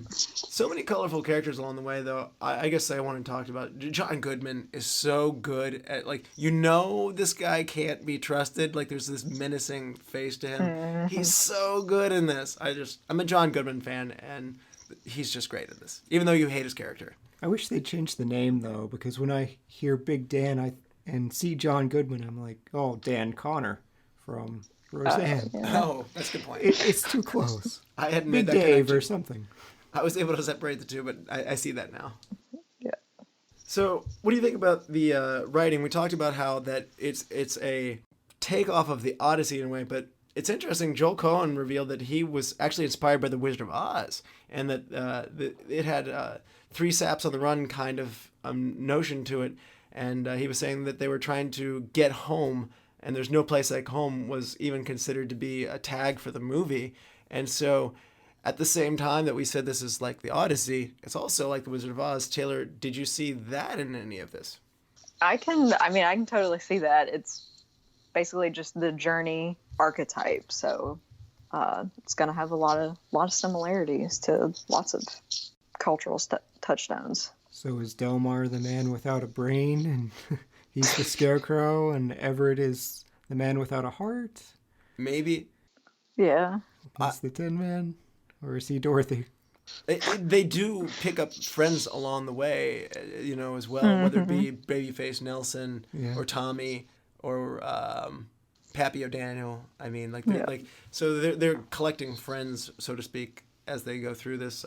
So many colorful characters along the way, though. I guess I want to talk about John Goodman is so good at, like, this guy can't be trusted. Like, there's this menacing face to him. Mm-hmm. He's so good in this. I'm a John Goodman fan, and he's just great in this, even though you hate his character. I wish they'd change the name, though, because when I hear Big Dan and see John Goodman, I'm like, oh, Dan Connor from Roseanne. Yeah. Oh, that's a good point. It's too close. I hadn't made Big that Dave connection. or something. I was able to separate the two, but I see that now. Yeah. So, what do you think about the writing? We talked about how that it's a takeoff of the Odyssey in a way, but it's interesting. Joel Coen revealed that he was actually inspired by The Wizard of Oz, and that it had three saps on the run kind of notion to it. And he was saying that they were trying to get home, and there's no place like home was even considered to be a tag for the movie. And so at the same time that we said this is like the Odyssey, it's also like The Wizard of Oz. Taylor, did you see that in any of this? I can totally see that. It's basically just the journey archetype. So it's going to have a lot of similarities to lots of cultural touchstones. So is Delmar the man without a brain, and he's the scarecrow, and Everett is the man without a heart? Maybe. Yeah. He's the Tin Man, or is he Dorothy? They do pick up friends along the way, as well, whether it be Babyface Nelson or Tommy or Pappy O'Daniel. I mean, so they're collecting friends, so to speak, as they go through this.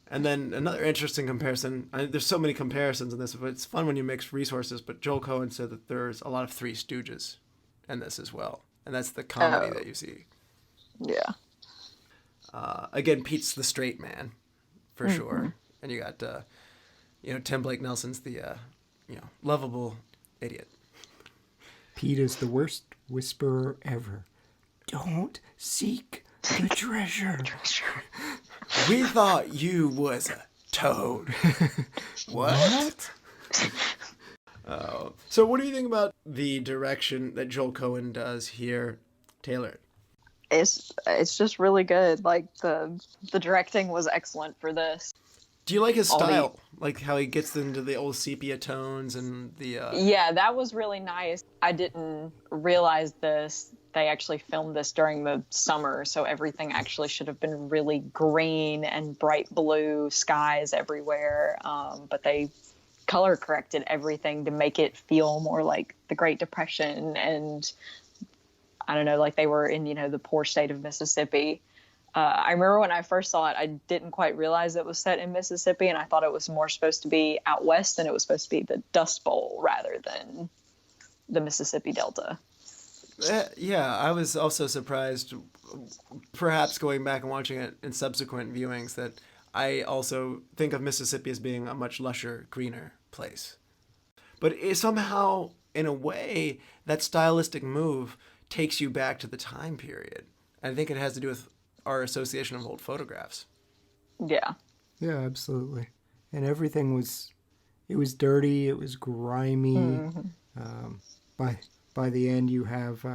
And then another interesting comparison. There's so many comparisons in this, but it's fun when you mix resources. But Joel Coen said that there's a lot of Three Stooges in this as well, and that's the comedy that you see. Yeah. Again, Pete's the straight man, for sure, and you got Tim Blake Nelson's the lovable idiot. Pete is the worst whisperer ever. Don't seek the treasure. We thought you was a toad. What? So what do you think about the direction that Joel Coen does here, Taylor? It's just really good. Like the directing was excellent for this. Do you like his style? Like how he gets into the old sepia tones and the... Yeah, that was really nice. I didn't realize this. They actually filmed this during the summer, so everything actually should have been really green and bright blue skies everywhere. But they color corrected everything to make it feel more like the Great Depression, and I don't know, like they were in, the poor state of Mississippi. I remember when I first saw it, I didn't quite realize it was set in Mississippi, and I thought it was more supposed to be out west, and it was supposed to be the Dust Bowl rather than the Mississippi Delta. Yeah, I was also surprised, perhaps going back and watching it in subsequent viewings, that I also think of Mississippi as being a much lusher, greener place. But somehow, in a way, that stylistic move takes you back to the time period. I think it has to do with our association of old photographs. Yeah. Yeah, absolutely. And everything was dirty, it was grimy. By the end, you have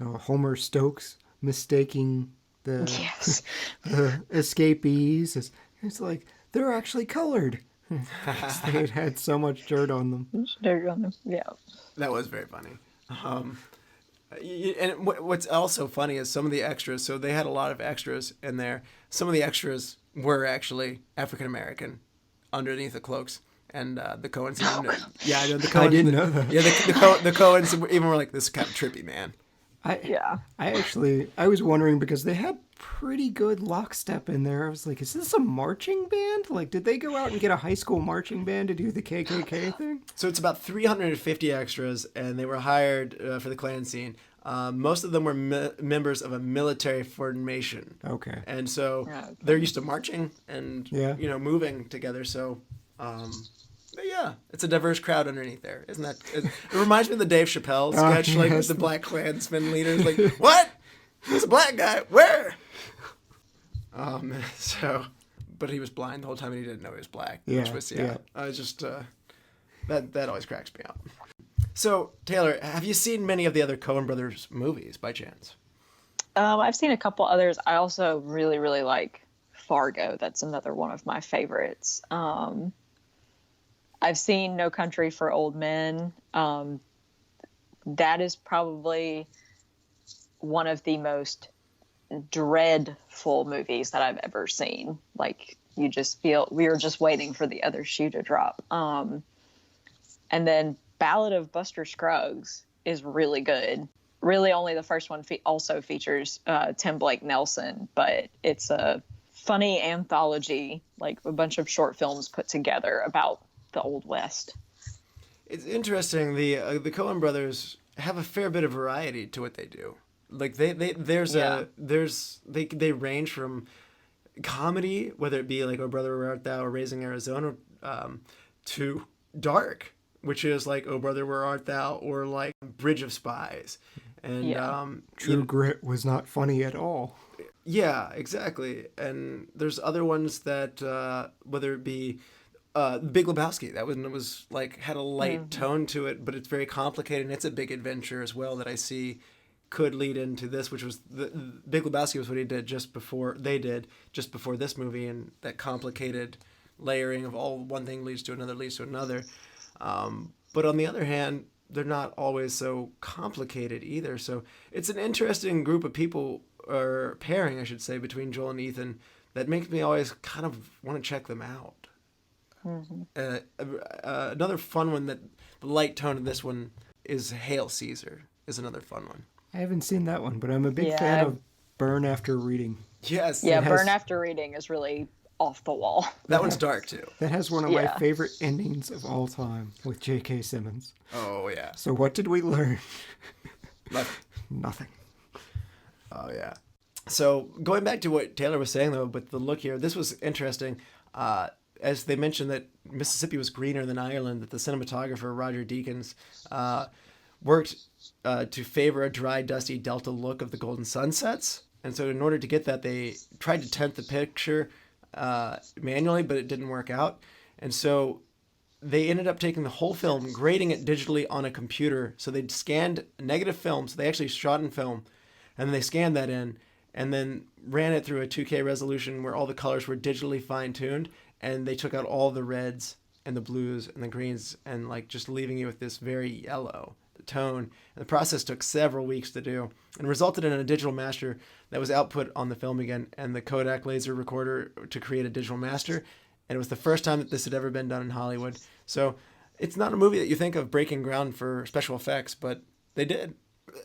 Homer Stokes mistaking the escapees. It's like, they're actually colored. They had so much dirt on them. Dirt on them, yeah. That was very funny. And what's also funny is some of the extras. So they had a lot of extras in there. Some of the extras were actually African American underneath the cloaks. And the Coens, yeah, I know the Coens. I didn't know that. Yeah, the Coens even were like, "This is kind of trippy, man." I was wondering because they had pretty good lockstep in there. I was like, "Is this a marching band? Like, did they go out and get a high school marching band to do the KKK thing?" So it's about 350 extras, and they were hired for the Klan scene. Most of them were members of a military formation. Okay. And so they're used to marching and moving together. So. But yeah, it's a diverse crowd underneath there, isn't that? It reminds me of the Dave Chappelle sketch, like with the Black Klansman leaders, like, what? There's a black guy. Where? But he was blind the whole time and he didn't know he was black. Yeah, which was just that always cracks me up. So Taylor, have you seen many of the other Coen Brothers movies by chance? I've seen a couple others. I also really, really like Fargo. That's another one of my favorites. I've seen No Country for Old Men. That is probably one of the most dreadful movies that I've ever seen. Like, you just feel we were just waiting for the other shoe to drop. And then Ballad of Buster Scruggs is really good. Really, only the first one also features Tim Blake Nelson, but it's a funny anthology, like a bunch of short films put together about the Old West. It's interesting. The Coen Brothers have a fair bit of variety to what they do. Like they range from comedy, whether it be like Oh Brother Where Art Thou or Raising Arizona, to dark, which is like Oh Brother Where Art Thou or like Bridge of Spies. And True Grit was not funny at all. Yeah, exactly. And there's other ones that whether it be Big Lebowski, that one was like had a light tone to it, but it's very complicated and it's a big adventure as well that I see could lead into this, which was the Big Lebowski was what he did just before this movie, and that complicated layering of all one thing leads to another. But on the other hand, they're not always so complicated either. So it's an interesting group of people, or pairing, I should say, between Joel and Ethan that makes me always kind of want to check them out. Another fun one that the light tone of this one is Hail Caesar is another fun one. I haven't seen that one, but I'm a big fan of Burn After Reading. Yes. Yeah, Burn After Reading is really off the wall. That one's dark too. That has one of my favorite endings of all time with J.K. Simmons. Oh, yeah. So what did we learn? Nothing. Oh, yeah. So going back to what Taylor was saying, though, with the look here, this was interesting. As they mentioned that Mississippi was greener than Ireland, that the cinematographer, Roger Deakins, worked to favor a dry, dusty Delta look of the golden sunsets. And so in order to get that, they tried to tint the picture manually, but it didn't work out. And so they ended up taking the whole film, grading it digitally on a computer. So they'd scanned negative film. So they actually shot in film, and then they scanned that in, and then ran it through a 2K resolution where all the colors were digitally fine-tuned, and they took out all the reds and the blues and the greens, and like just leaving you with this very yellow tone. And the process took several weeks to do and resulted in a digital master that was output on the film again and the Kodak laser recorder to create a digital master. And it was the first time that this had ever been done in Hollywood. So it's not a movie that you think of breaking ground for special effects, but they did.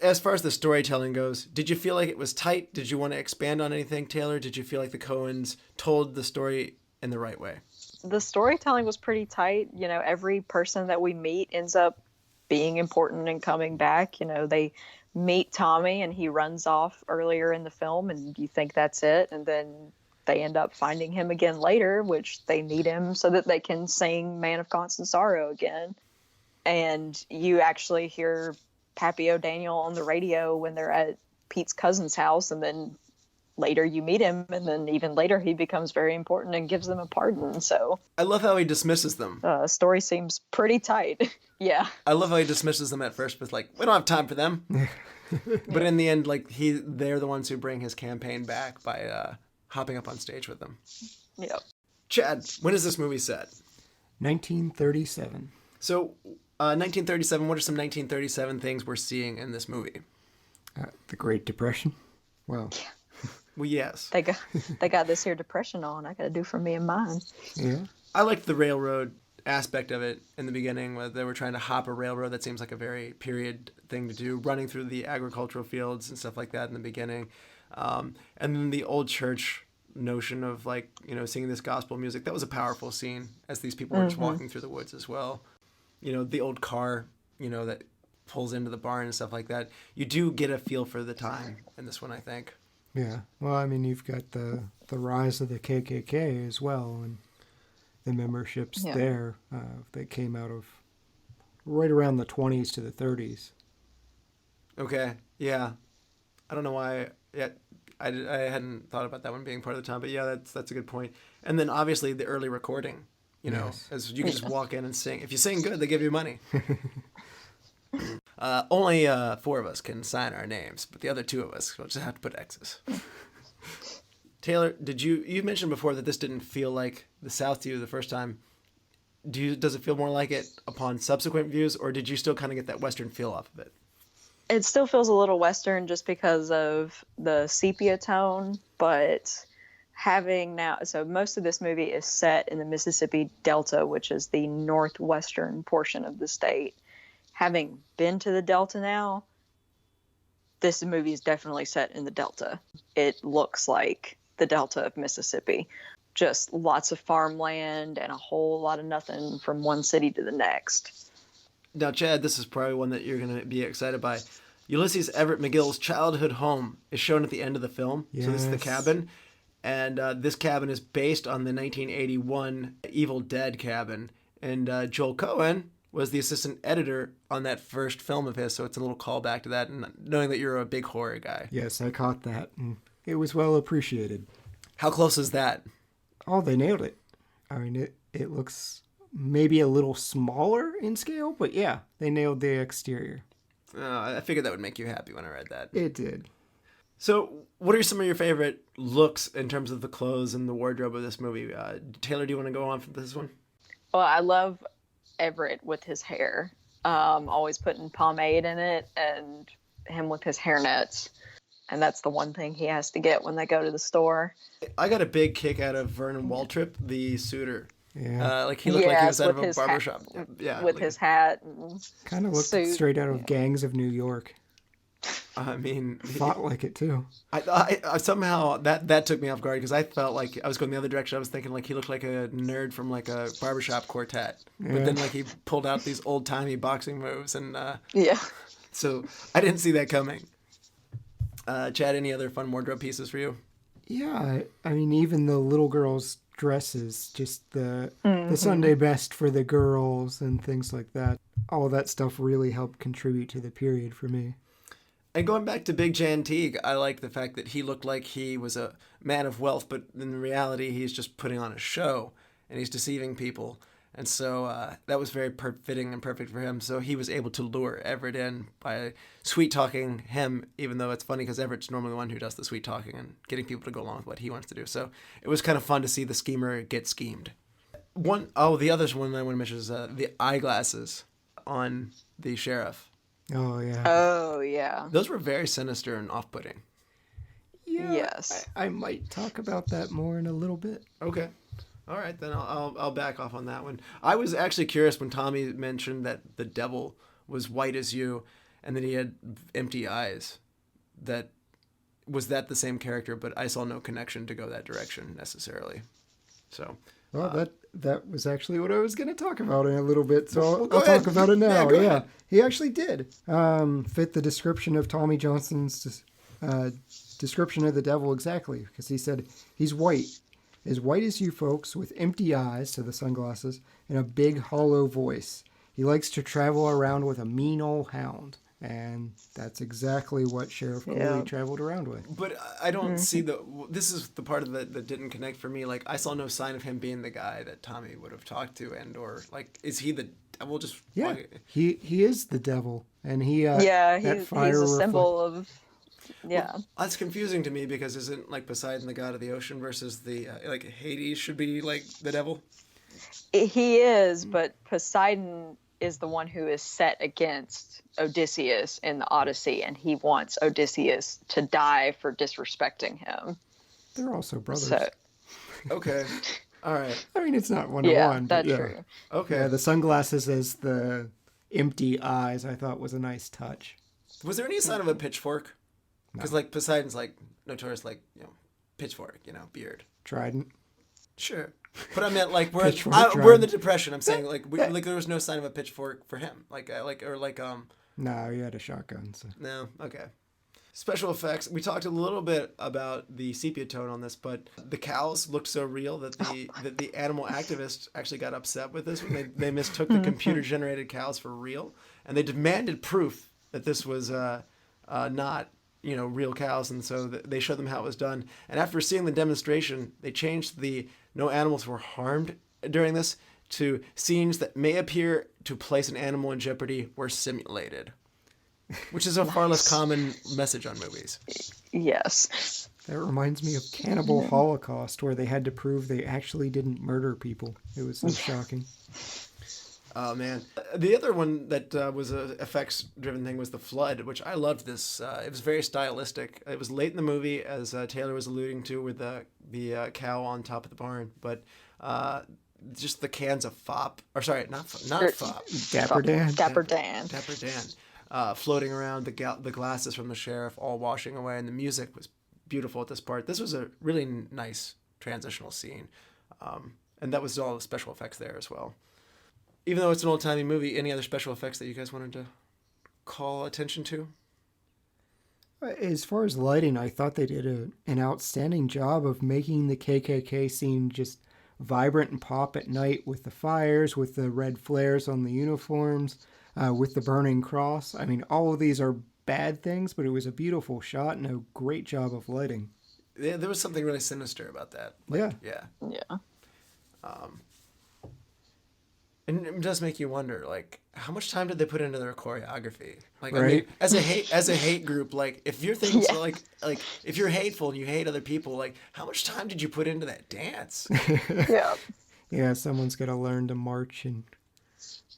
As far as the storytelling goes, did you feel like it was tight? Did you want to expand on anything, Taylor? Did you feel like the Coens told the story in the right way? The storytelling was pretty tight. You know, every person that we meet ends up being important and coming back. You know, they meet Tommy and he runs off earlier in the film and you think that's it. And then they end up finding him again later, which they need him so that they can sing Man of Constant Sorrow again. And you actually hear Pappy O'Daniel on the radio when they're at Pete's cousin's house, and then later you meet him, and then even later he becomes very important and gives them a pardon. So I love how he dismisses them. Story seems pretty tight. Yeah. I love how he dismisses them at first with like, we don't have time for them. But in the end, like they're the ones who bring his campaign back by hopping up on stage with them. Yep. Chad, when is this movie set? 1937. So 1937, what are some 1937 things we're seeing in this movie? The Great Depression. Well, yes. They got this here depression on. I got to do for me and mine. Yeah. I liked the railroad aspect of it in the beginning, where they were trying to hop a railroad. That seems like a very period thing to do, running through the agricultural fields and stuff like that in the beginning. And then the old church notion of like, you know, singing this gospel music. That was a powerful scene as these people were just walking through the woods as well. You know, the old car, you know, that pulls into the barn and stuff like that. You do get a feel for the time in this one, I think. Yeah. Well, I mean, you've got the rise of the KKK as well, and the memberships there that came out of right around the 20s to the 30s. Okay. Yeah. I don't know why. Yeah, I hadn't thought about that one being part of the time, but yeah, that's a good point. And then obviously the early recording. You know, as you can just walk in and sing. If you sing good, they give you money. Only 4 of us can sign our names, but the other 2 of us will just have to put X's. Taylor, you mentioned before that this didn't feel like the South to you the first time. Does it feel more like it upon subsequent views, or did you still kind of get that Western feel off of it? It still feels a little Western just because of the sepia tone, but so most of this movie is set in the Mississippi Delta, which is the northwestern portion of the state. Having been to the Delta now, this movie is definitely set in the Delta. It looks like the Delta of Mississippi. Just lots of farmland and a whole lot of nothing from one city to the next. Now, Chad, this is probably one that you're going to be excited by. Ulysses Everett McGill's childhood home is shown at the end of the film. Yes. So this is the cabin. And this cabin is based on the 1981 Evil Dead cabin. And Joel Coen was the assistant editor on that first film of his, so it's a little callback to that, and knowing that you're a big horror guy. Yes, I caught that, and it was well appreciated. How close is that? Oh, they nailed it. I mean, it looks maybe a little smaller in scale, but yeah, they nailed the exterior. I figured that would make you happy when I read that. It did. So, what are some of your favorite looks in terms of the clothes and the wardrobe of this movie? Taylor, do you want to go on for this one? Well, I love Everett with his hair. Always putting pomade in it, and him with his hairnets. And that's the one thing he has to get when they go to the store. I got a big kick out of Vernon Waltrip, the suitor. Yeah. Like he looked like he was out of a barbershop. Yeah, with like, his hat. And kind of looked suit. straight out of Gangs of New York. I mean, Fought like it too. I somehow that took me off guard because I felt like I was going the other direction. I was thinking like he looked like a nerd from like a barbershop quartet, but then like he pulled out these old timey boxing moves, and Yeah. so I didn't see that coming. Chad, any other fun wardrobe pieces for you? Yeah, I mean, even the little girls' dresses, just the Sunday best for the girls and things like that. All of that stuff really helped contribute to the period for me. And going back to Big Jan Teague, I like the fact that he looked like he was a man of wealth, but in reality, he's just putting on a show and he's deceiving people. And so that was very fitting and perfect for him. So he was able to lure Everett in by sweet-talking him, even though it's funny because Everett's normally the one who does the sweet-talking and getting people to go along with what he wants to do. So it was kind of fun to see the schemer get schemed. The other one I want to mention is the eyeglasses on the sheriff. Oh, yeah. Oh, yeah. Those were very sinister and off-putting. Yeah, Yes. I might talk about that more in a little bit. Okay. All right, then I'll back off on that one. I was actually curious when Tommy mentioned that the devil was white as you and that he had empty eyes. Was that the same character, but I saw no connection to go that direction necessarily. So, Well, that was actually what I was going to talk about in a little bit, so Well, I'll go ahead. talk about it now. Yeah, go ahead. He actually did fit the description of Tommy Johnson's description of the devil exactly, because he said he's white. As white as you folks, with empty eyes, so the sunglasses, and a big hollow voice. He likes to travel around with a mean old hound. And that's exactly what Sheriff Cooley traveled around with. but I don't see this is the part of it that didn't connect for me. Like, I saw no sign of him being the guy that Tommy would have talked to, or like, is he the devil just? Yeah, he is the devil. And he, He's a symbol of... Yeah. Well, that's confusing to me because isn't like Poseidon the god of the ocean versus the like Hades should be like the devil? He is, but Poseidon is the one who is set against Odysseus in the Odyssey, and he wants Odysseus to die for disrespecting him. They're also brothers. So, Okay, all right, I mean, it's not one-to-one. that's but true. okay. Yeah, the sunglasses as the empty eyes I thought was a nice touch. Was there any sign of a pitchfork? Because like Poseidon's like notorious, like pitchfork, beard. Trident. Sure, but I meant like we're Pitchfork we're in the trident. Depression. I'm saying like there was no sign of a pitchfork for him. No, he had a shotgun. So. No, okay. Special effects. We talked a little bit about the sepia tone on this, but the cows looked so real that the animal activists actually got upset with this when they mistook the computer generated cows for real, and they demanded proof that this was not real cows, and so they showed them how it was done. And after seeing the demonstration, they changed the no animals were harmed during this to scenes that may appear to place an animal in jeopardy were simulated, which is a far less common message on movies. Yes. That reminds me of Cannibal Holocaust, where they had to prove they actually didn't murder people. It was so shocking. Oh, man. The other one that was a effects-driven thing was the flood, which I loved this. It was very stylistic. It was late in the movie, as Taylor was alluding to, with the cow on top of the barn. But just the cans of fop. Or sorry, not fop. Dapper Dan. Dapper Dan. Dapper Dan. Floating around, the glasses from the sheriff all washing away. And the music was beautiful at this part. This was a really nice transitional scene. And that was all the special effects there as well. Even though it's an old-timey movie, any other special effects that you guys wanted to call attention to? As far as lighting, I thought they did an outstanding job of making the KKK scene just vibrant and pop at night with the fires, with the red flares on the uniforms, with the burning cross. I mean, all of these are bad things, but it was a beautiful shot and a great job of lighting. Yeah, there was something really sinister about that. Yeah. Yeah. And it does make you wonder, like, how much time did they put into their choreography? Like, Right. I mean, as a hate group, like, if you're thinking like if you're hateful and you hate other people, like, how much time did you put into that dance? Yeah. Yeah, someone's got to learn to march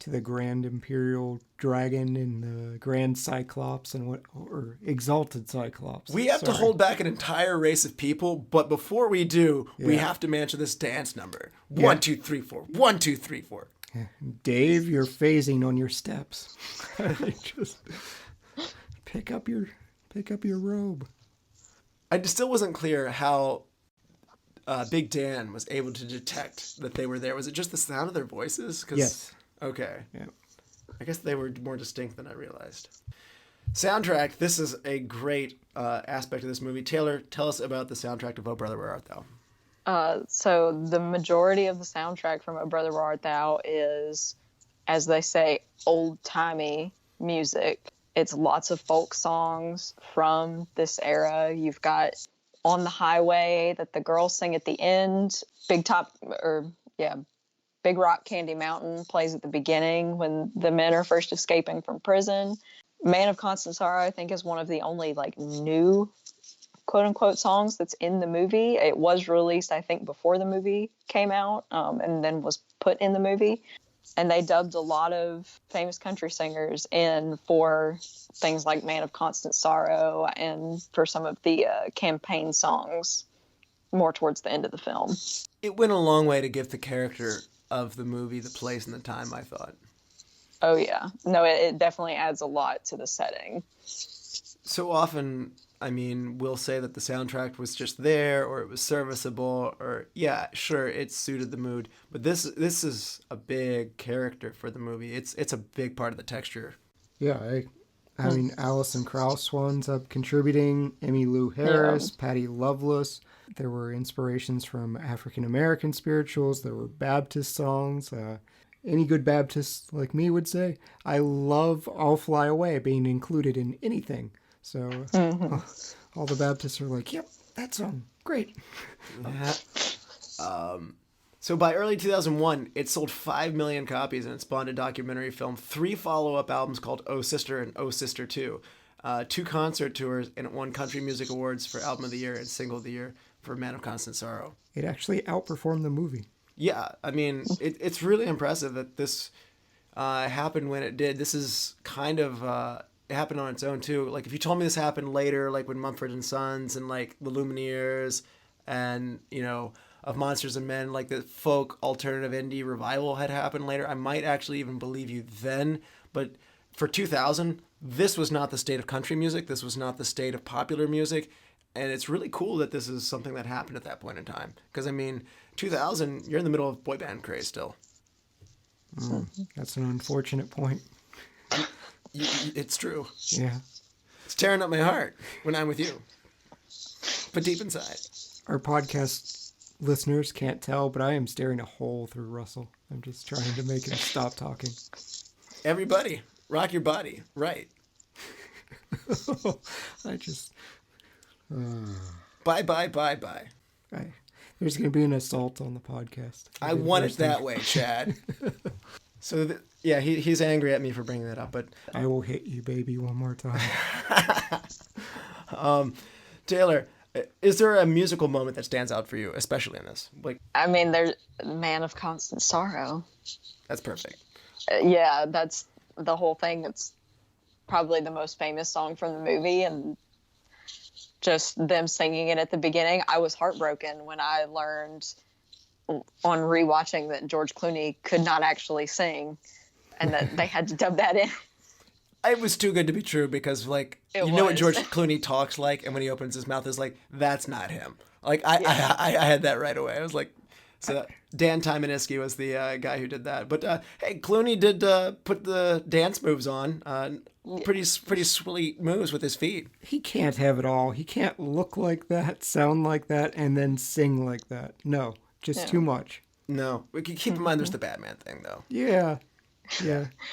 to the Grand Imperial Dragon and the Grand Cyclops or Exalted Cyclops. We have to hold back an entire race of people, but before we do, we Yeah. have to mention this dance number. 1, 2, 3, 4. 1, 2, 3, 4. Dave, you're phasing on your steps. Just pick up your robe. I still wasn't clear how Big Dan was able to detect that they were there. Was it just the sound of their voices? Yes. Okay. Yeah. I guess they were more distinct than I realized. Soundtrack. This is a great aspect of this movie. Taylor, tell us about the soundtrack of Oh Brother, Where Art Thou? So the majority of the soundtrack from Oh Brother, Where Art Thou is, as they say, old-timey music. It's lots of folk songs from this era. You've got On the Highway that the girls sing at the end. Big Rock Candy Mountain plays at the beginning when the men are first escaping from prison. Man of Constant Sorrow, I think, is one of the only like new quote unquote songs that's in the movie. It was released, I think, before the movie came out, and then was put in the movie. And they dubbed a lot of famous country singers in for things like Man of Constant Sorrow and for some of the campaign songs more towards the end of the film. It went a long way to give the character of the movie the place and the time, I thought. Oh, yeah. No, it definitely adds a lot to the setting. So often, I mean, we'll say that the soundtrack was just there, or it was serviceable, or yeah, sure, it suited the mood. But this is a big character for the movie. It's a big part of the texture. Yeah, I mean, Alison Krauss winds up contributing, Emmylou Harris, Patty Loveless. There were inspirations from African American spirituals. There were Baptist songs. Any good Baptist like me would say, I love I'll Fly Away being included in anything. So all the Baptists are like, yep, that song, great. Yeah. So by early 2001, it sold 5 million copies and it spawned a documentary film, 3 follow-up albums called Oh Sister and Oh Sister 2, 2 concert tours, and it won Country Music Awards for Album of the Year and Single of the Year for Man of Constant Sorrow. It actually outperformed the movie. Yeah, I mean, it's really impressive that this happened when it did. This is kind of... it happened on its own too. Like if you told me this happened later, like when Mumford and Sons and like the Lumineers and, you know, of Monsters and Men, like the folk alternative indie revival had happened later, I might actually even believe you then. But for 2000, this was not the state of country music. This was not the state of popular music. And it's really cool that this is something that happened at that point in time. Because, I mean, 2000, you're in the middle of boy band craze still. That's an unfortunate point. It's true. Yeah. It's tearing up my heart when I'm with you. But deep inside. Our podcast listeners can't tell, but I am staring a hole through Russell. I'm just trying to make him stop talking. Everybody, rock your body. Right. I just... Bye. There's going to be an assault on the podcast. I want it that way, Chad. So, yeah, he's angry at me for bringing that up, but... I will hit you, baby, one more time. Taylor, is there a musical moment that stands out for you, especially in this? Like, I mean, there's Man of Constant Sorrow. that's perfect. Yeah, that's the whole thing. It's probably the most famous song from the movie, and just them singing it at the beginning. I was heartbroken when I learned on rewatching that George Clooney could not actually sing and that they had to dub that in. It was too good to be true because, like, It you know what was. George Clooney talks like, and when he opens his mouth is like, that's not him. Like, I had that right away. I was like, So Dan Tymoniski was the guy who did that. But hey, Clooney did put the dance moves on. Pretty sweet moves with his feet. He can't have it all. He can't look like that, sound like that, and then sing like that. No, just too much. No, we can keep in mind there's the Batman thing, though. Yeah.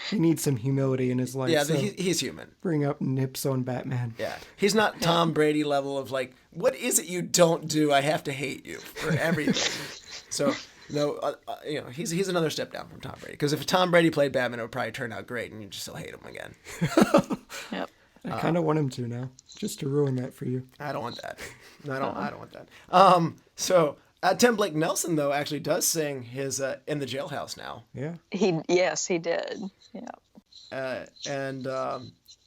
He needs some humility in his life. Yeah, so he's human. bring up nips on Batman. Yeah, he's not Tom Brady level of like, what is it you don't do? I have to hate you for everything. So no, he's another step down from Tom Brady. Because if Tom Brady played Batman, it would probably turn out great, and you'd just still hate him again. Yep. I kind of want him to now, just to ruin that for you. I don't want that. No, I don't want that. So Tim Blake Nelson though actually does sing his in the Jailhouse now. Yeah. He did. Yeah. And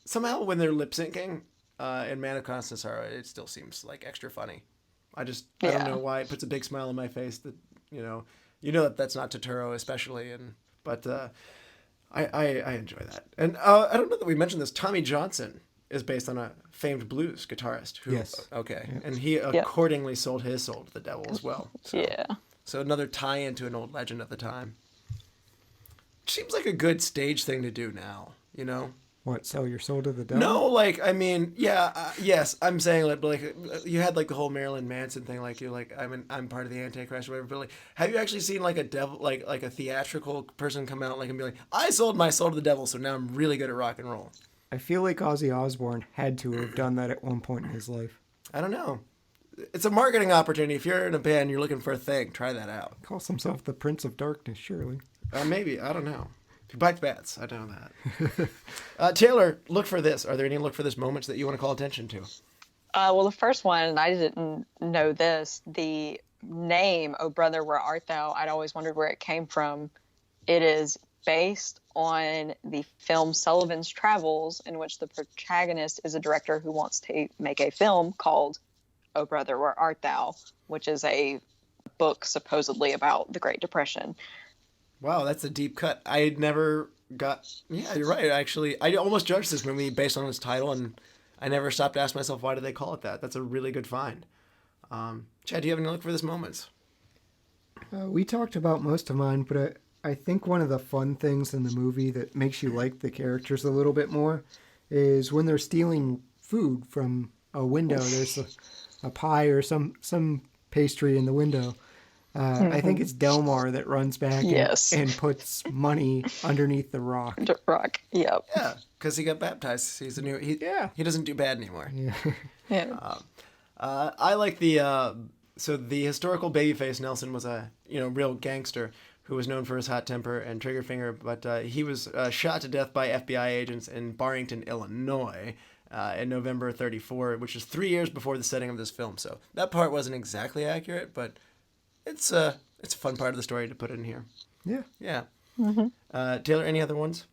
somehow when they're lip syncing in Man of Constant Sorrow, it still seems like extra funny. I don't know why it puts a big smile on my face that that that's not Turturro especially, but I enjoy that. And I don't know that we mentioned this. Tommy Johnson is based on a famed blues guitarist. Yes. Okay. Yep. And he accordingly sold his soul to the devil as well. So, yeah. So another tie-in to an old legend of the time. Seems like a good stage thing to do now, What, sell your soul to the devil? No, yes, I'm saying you had like the whole Marilyn Manson thing, like you're like I'm part of the Antichrist or whatever. But like, have you actually seen like a devil, like a theatrical person come out and be like, I sold my soul to the devil, so now I'm really good at rock and roll. I feel like Ozzy Osbourne had to have done that at one point in his life. I don't know. It's a marketing opportunity. If you're in a band, you're looking for a thing, try that out. Calls himself the Prince of Darkness, surely. Maybe, I don't know. If he bites bats, I know that. Taylor, look for this. Are there any look for this moments that you want to call attention to? Well, the first one, and I didn't know this, the name, Oh Brother, Where Art Thou? I'd always wondered where it came from. It is based on the film Sullivan's Travels, in which the protagonist is a director who wants to make a film called Oh Brother, Where Art Thou?, which is a book supposedly about the Great Depression. Wow, that's a deep cut. I never got... Yeah, you're right. Actually, I almost judged this movie based on its title, and I never stopped to ask myself, why did they call it that? That's a really good find. Chad, do you have any look for this moments? We talked about most of mine, but I think one of the fun things in the movie that makes you like the characters a little bit more is when they're stealing food from a window. There's a pie or some pastry in the window. I think it's Delmar that runs back and puts money underneath the rock. The rock, yep. Yeah, because he got baptized. He's a new... He doesn't do bad anymore. Yeah. I like the... So the historical babyface Nelson was a real gangster who was known for his hot temper and trigger finger, but he was shot to death by FBI agents in Barrington, Illinois, in November 1934, which is 3 years before the setting of this film. So that part wasn't exactly accurate, but it's a fun part of the story to put in here. Yeah. Yeah. Mm-hmm. Taylor, any other ones?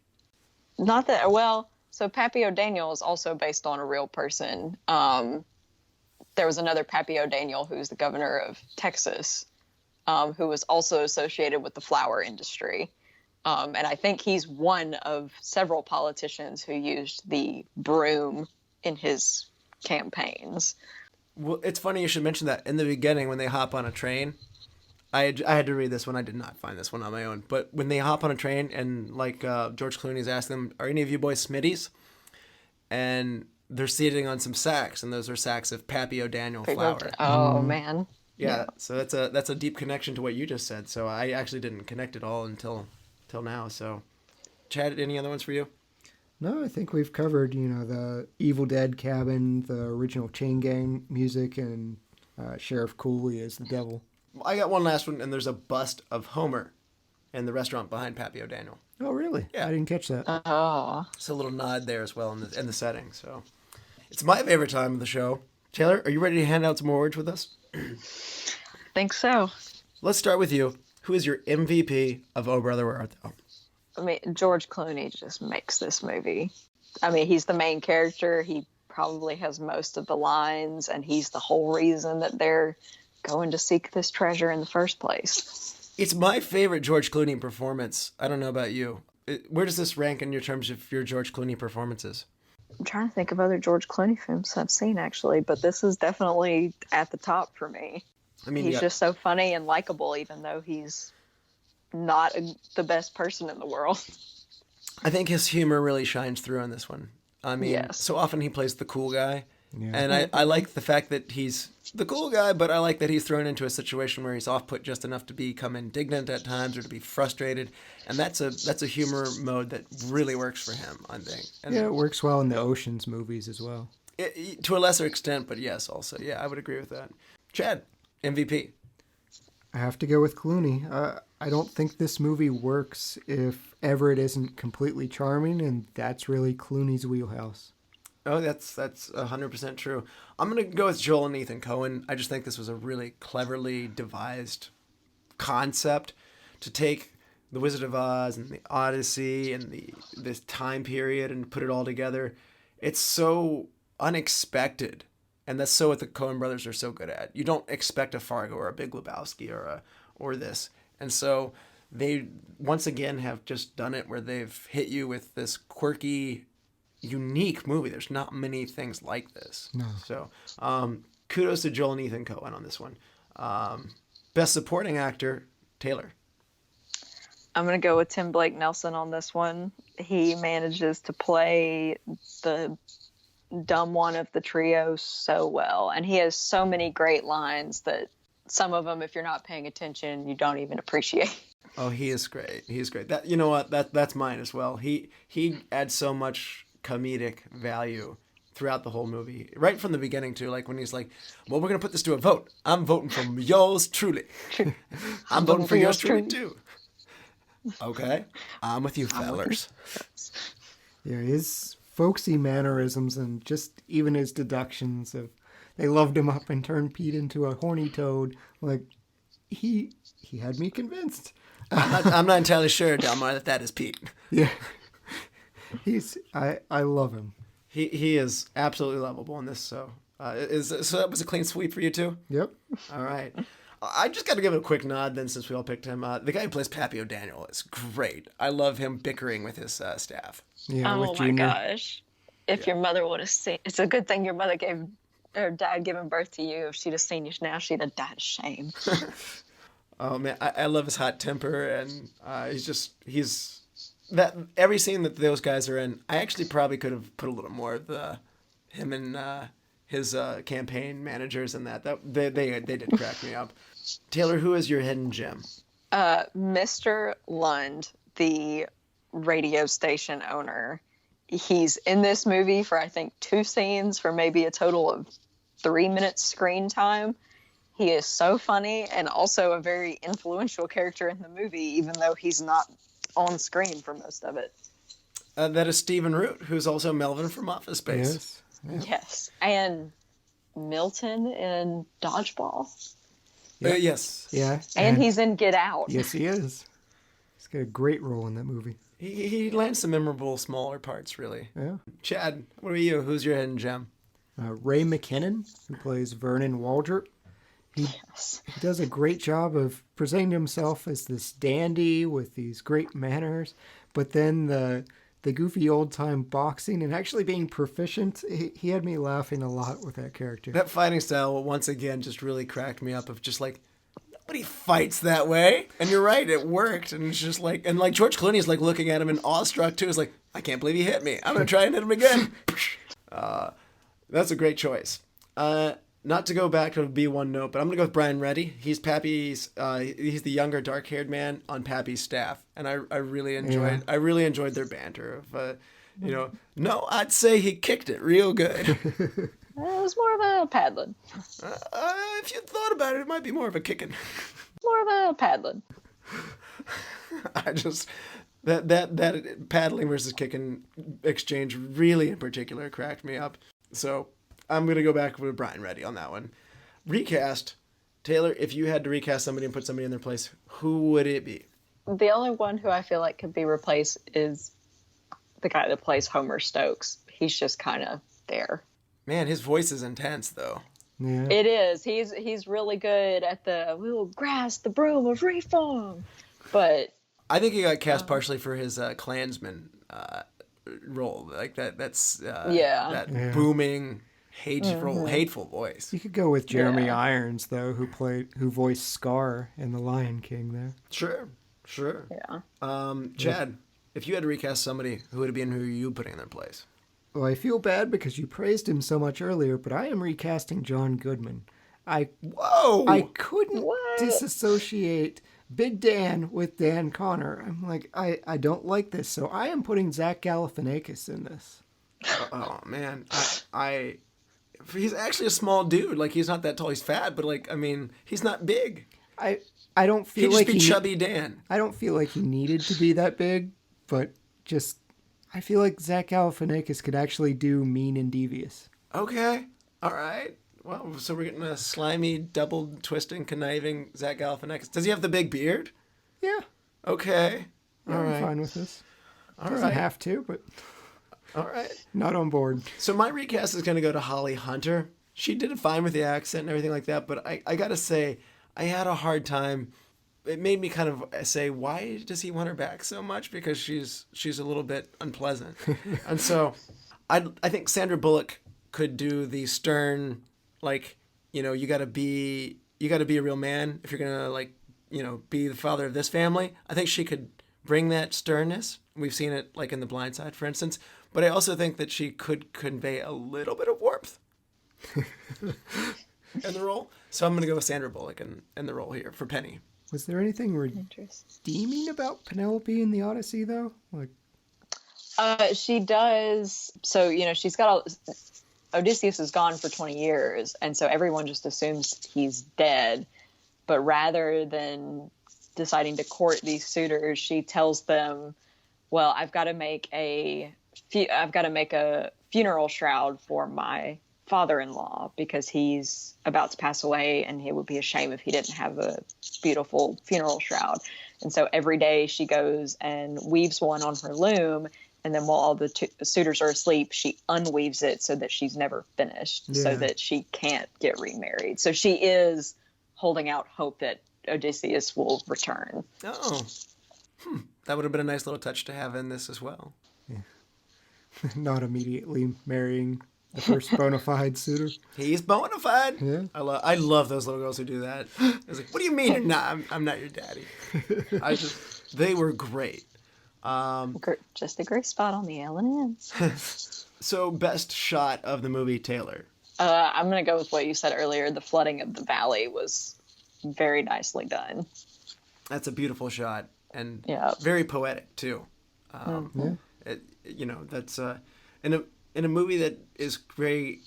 Not that, well, so Pappy O'Daniel is also based on a real person. There was another Pappy O'Daniel who's the governor of Texas, who was also associated with the flower industry. And I think he's one of several politicians who used the broom in his campaigns. Well, it's funny you should mention that. In the beginning, when they hop on a train, I had to read this one. I did not find this one on my own. But when they hop on a train and George Clooney's asked them, are any of you boys Smitties? And they're sitting on some sacks, and those are sacks of Pappy O'Daniel flour. Oh, man. Yeah, so that's a deep connection to what you just said. So I actually didn't connect it all until now. So, Chad, any other ones for you? No, I think we've covered, the Evil Dead cabin, the original Chain Gang music, and Sheriff Cooley as the devil. I got one last one, and there's a bust of Homer in the restaurant behind Pappy O'Daniel. Oh, really? Yeah. I didn't catch that. Oh. It's a little nod there as well in the setting. So, it's my favorite time of the show. Taylor, are you ready to hand out some more words with us? Think so. Let's start with you. Who is your MVP of Oh Brother, Where Art Thou? I mean, George Clooney just makes this movie. I mean, he's the main character. He probably has most of the lines, and he's the whole reason that they're going to seek this treasure in the first place. It's my favorite George Clooney performance. I don't know about you. Where does this rank in your terms of your George Clooney performances? I'm trying to think of other George Clooney films I've seen, actually, but this is definitely at the top for me. I mean, he's just so funny and likable, even though he's not the best person in the world. I think his humor really shines through in this one. I mean, Yes. so often he plays the cool guy. Yeah. And I like the fact that he's the cool guy, but I like that he's thrown into a situation where he's off-put just enough to become indignant at times or to be frustrated. And that's a humor mode that really works for him, I think. And Yeah, it works well in the Ocean's movies as well. to a lesser extent, but yes, also. Yeah, I would agree with that. Chad, MVP. I have to go with Clooney. I don't think this movie works if Everett isn't completely charming, and that's really Clooney's wheelhouse. Oh, that's 100% true. I'm going to go with Joel and Ethan Coen. I just think this was a really cleverly devised concept to take the Wizard of Oz and the Odyssey and this time period and put it all together. It's so unexpected, and that's so what the Coen brothers are so good at. You don't expect a Fargo or a Big Lebowski or this, and so they once again have just done it where they've hit you with this quirky, unique movie. There's not many things like this. No. So kudos to Joel and Ethan Coen on this one. Best supporting actor, Taylor. I'm going to go with Tim Blake Nelson on this one. He manages to play the dumb one of the trio so well. And he has so many great lines that some of them, if you're not paying attention, you don't even appreciate. Oh, he is great. He's great. That, you know what? That's mine as well. He adds so much comedic value throughout the whole movie, right from the beginning too. Like when he's like, "Well, we're gonna put this to a vote. I'm voting for yours truly. I'm voting for yours truly too." Okay, I'm with you, fellers. Yeah, his folksy mannerisms and just even his deductions of they loved him up and turned Pete into a horny toad. Like he had me convinced. I'm not entirely sure, Delmar, that is Pete. Yeah, I love him. He is absolutely lovable in this. So so that was a clean sweep for you too. Yep. All right. I just got to give it a quick nod then, since we all picked him. The guy who plays Pappy O'Daniel is great. I love him bickering with his staff. Yeah, Oh with my Junior. gosh. If your mother would have seen, it's a good thing your mother gave, or dad giving birth to you. If she'd have seen you now, she'd have died of shame. Oh man, I love his hot temper, and he's that every scene that those guys are in. I actually probably could have put a little more of him and his campaign managers in that. They did crack me up. Taylor, who is your hidden gem? Mr. Lund, the radio station owner. He's in this movie for, I think, 2 scenes for maybe a total of 3 minutes screen time. He is so funny and also a very influential character in the movie, even though he's not on screen for most of it. That is Stephen Root, who's also Melvin from Office Space. Yes. Yeah. Yes. And Milton in Dodgeball. Yes. Yeah. And he's in Get Out. Yes, he is. He's got a great role in that movie. He lands some memorable smaller parts, really. Yeah. Chad, what are you? Who's your hidden gem? Ray McKinnon, who plays Vernon Waldrop. Yes. He does a great job of presenting himself as this dandy with these great manners, but then the goofy old-time boxing and actually being proficient, he had me laughing a lot with that character. That fighting style, once again, just really cracked me up of just like, nobody fights that way. And you're right, it worked. And it's just like, and like George Clooney is like looking at him and awestruck too. He's like, I can't believe he hit me. I'm going to try and hit him again. That's a great choice. Not to go back to a B1 note, but I'm going to go with Brian Reddy. He's Pappy's, he's the younger dark-haired man on Pappy's staff. And I really enjoyed their banter of, no, I'd say he kicked it real good. It was more of a paddling. If you thought about it, it might be more of a kicking. More of a paddling. I just that paddling versus kicking exchange really in particular cracked me up. So I'm gonna go back with Brian Reddy on that one. Recast, Taylor. If you had to recast somebody and put somebody in their place, who would it be? The only one who I feel like could be replaced is the guy that plays Homer Stokes. He's just kind of there. Man, his voice is intense though. Yeah. It is. He's really good at the we will grasp the broom of reform. But I think he got cast partially for his Klansman role, like that. That's that booming hateful voice. You could go with Jeremy Irons, though, who voiced Scar in The Lion King there. Sure. Yeah. Chad, if you had to recast somebody, who would it be and who are you putting in their place? Well, I feel bad because you praised him so much earlier, but I am recasting John Goodman. I couldn't disassociate Big Dan with Dan Connor. I'm like, I don't like this, so I am putting Zach Galifianakis in this. Oh man, he's actually a small dude. Like, he's not that tall. He's fat, but like, I mean, he's not big. I don't feel He'd like just be chubby Dan. I don't feel like he needed to be that big, but just I feel like Zach Galifianakis could actually do Mean and Devious. Okay, all right. Well, so we're getting a slimy, double twisting, conniving Zach Galifianakis. Does he have the big beard? Yeah. Okay. Yeah, All right. I'm fine with this. All Doesn't right. have to, but All right. not on board. So my recast is going to go to Holly Hunter. She did it fine with the accent and everything like that, but I got to say, I had a hard time. It made me kind of say, why does he want her back so much? Because she's a little bit unpleasant. And so I think Sandra Bullock could do the stern, like, you know, you got to be a real man if you're going to, like, you know, be the father of this family. I think she could bring that sternness. We've seen it like in The Blind Side, for instance. But I also think that she could convey a little bit of warmth in the role. So I'm going to go with Sandra Bullock in the role here for Penny. Was there anything redeeming about Penelope in the Odyssey, though? Like, She does. So, you know, she's got Odysseus is gone for 20 years, and so everyone just assumes he's dead. But rather than deciding to court these suitors, she tells them, well, I've got to make a funeral shroud for my father-in-law because he's about to pass away, and it would be a shame if he didn't have a beautiful funeral shroud. And so every day she goes and weaves one on her loom, and then while all the suitors are asleep, she unweaves it so that she's never finished, so that she can't get remarried. So she is holding out hope that Odysseus will return. Oh, that would have been a nice little touch to have in this as well. yeah. Not immediately marrying the first bona fide suitor. He's bona fide. Yeah. I love those little girls who do that. It's like, what do you mean you're not? I'm not your daddy. They were great. Just a great spot on the L&N. So, best shot of the movie, Taylor. I'm going to go with what you said earlier. The flooding of the valley was very nicely done. That's a beautiful shot and Yeah. very poetic too. That's in a movie that is very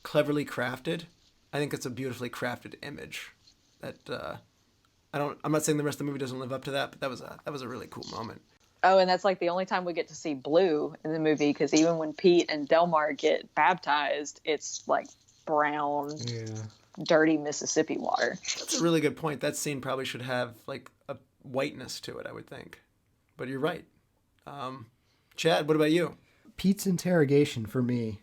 cleverly crafted. I think it's a beautifully crafted image. That I'm not saying the rest of the movie doesn't live up to that, but that was a really cool moment. Oh, and that's like the only time we get to see blue in the movie, because even when Pete and Delmar get baptized, it's like brown, dirty Mississippi water. That's a really good point. That scene probably should have like a whiteness to it, I would think. But you're right. Chad, what about you? Pete's interrogation for me.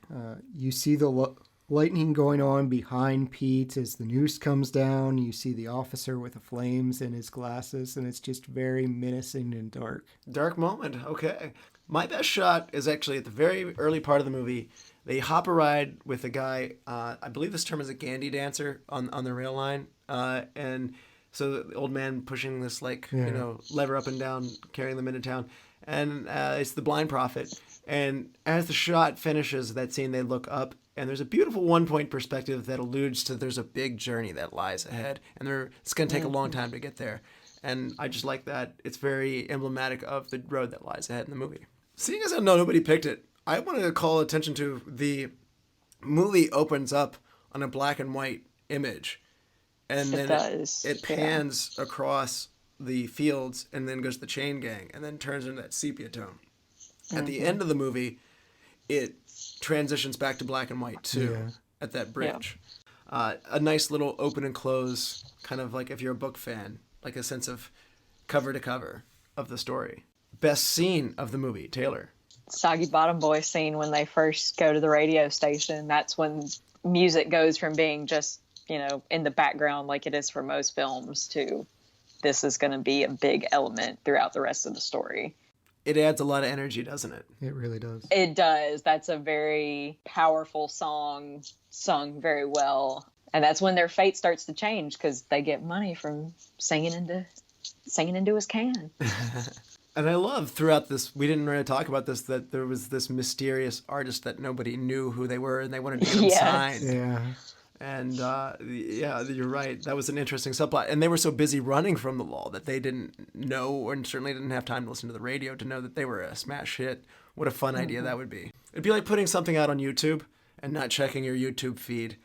You see the lightning going on behind Pete as the noose comes down. You see the officer with the flames in his glasses, and it's just very menacing and dark. Dark moment. Okay. My best shot is actually at the very early part of the movie. They hop a ride with a guy, I believe this term is a gandy dancer on the rail line. And so the old man pushing this lever up and down, carrying them into town. And it's the blind prophet. And as the shot finishes that scene, they look up, and there's a beautiful one-point perspective that alludes to there's a big journey that lies ahead, and it's going to take a long time to get there. And I just like that. It's very emblematic of the road that lies ahead in the movie. Seeing as how nobody picked it, I wanted to call attention to the movie opens up on a black and white image, and then it pans across the fields and then goes to the chain gang and then turns into that sepia tone. At the end of the movie, it transitions back to black and white too at that bridge. A nice little open and close, kind of like if you're a book fan, like a sense of cover to cover of the story. Best scene of the movie, Taylor. Soggy Bottom Boy scene when they first go to the radio station. That's when music goes from being just, in the background like it is for most films to this is going to be a big element throughout the rest of the story. it adds a lot of energy, doesn't it? It really does. It does. That's a very powerful song, sung very well. And that's when their fate starts to change because they get money from singing into his can. And I love throughout this, we didn't really talk about this, that there was this mysterious artist that nobody knew who they were and they wanted to get them signed. Yeah. And yeah, you're right. That was an interesting subplot. And they were so busy running from the law that they didn't know, and certainly didn't have time to listen to the radio to know that they were a smash hit. What a fun idea that would be. It'd be like putting something out on YouTube and not checking your YouTube feed,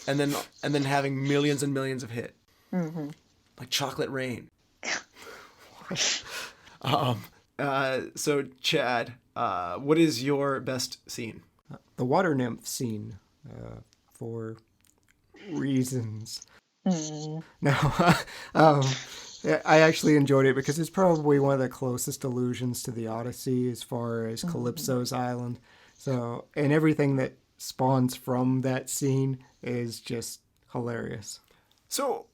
and then having millions and millions of hit. Mm-hmm. Like Chocolate Rain. So Chad, what is your best scene? The water nymph scene, for reasons. No, I actually enjoyed it because it's probably one of the closest allusions to the Odyssey as far as Calypso's island. So, and everything that spawns from that scene is just hilarious. So,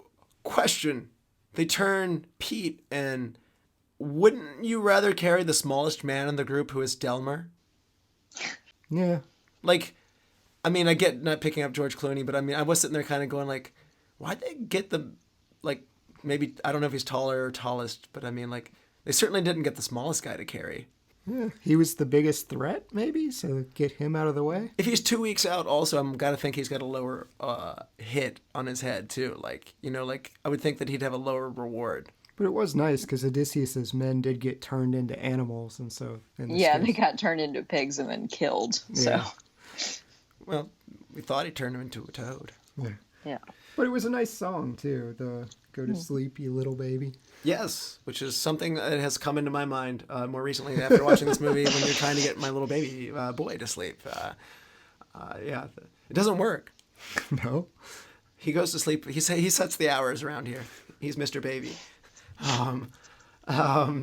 question. They turn Pete, and wouldn't you rather carry the smallest man in the group, who is Delmer? Yeah. Like, I mean, I get not picking up George Clooney, but I mean, I was sitting there kind of going like, why'd they get the, like, maybe, I don't know if he's taller or tallest, but I mean, like, they certainly didn't get the smallest guy to carry. Yeah, he was the biggest threat, maybe, so get him out of the way. If he's 2 weeks out, also, I'm got to think he's got a lower hit on his head, too. Like, you know, like, I would think that he'd have a lower reward. But it was nice, because Odysseus's men did get turned into animals, and so... They got turned into pigs and then killed, yeah. So... Well, we thought he turned him into a toad. Yeah. But it was a nice song, too, the Go to Sleep, You Little Baby. Yes, which is something that has come into my mind more recently after watching this movie when you're trying to get my little baby boy to sleep. Yeah, it doesn't work. No. He goes to sleep. He sets the hours around here. He's Mr. Baby.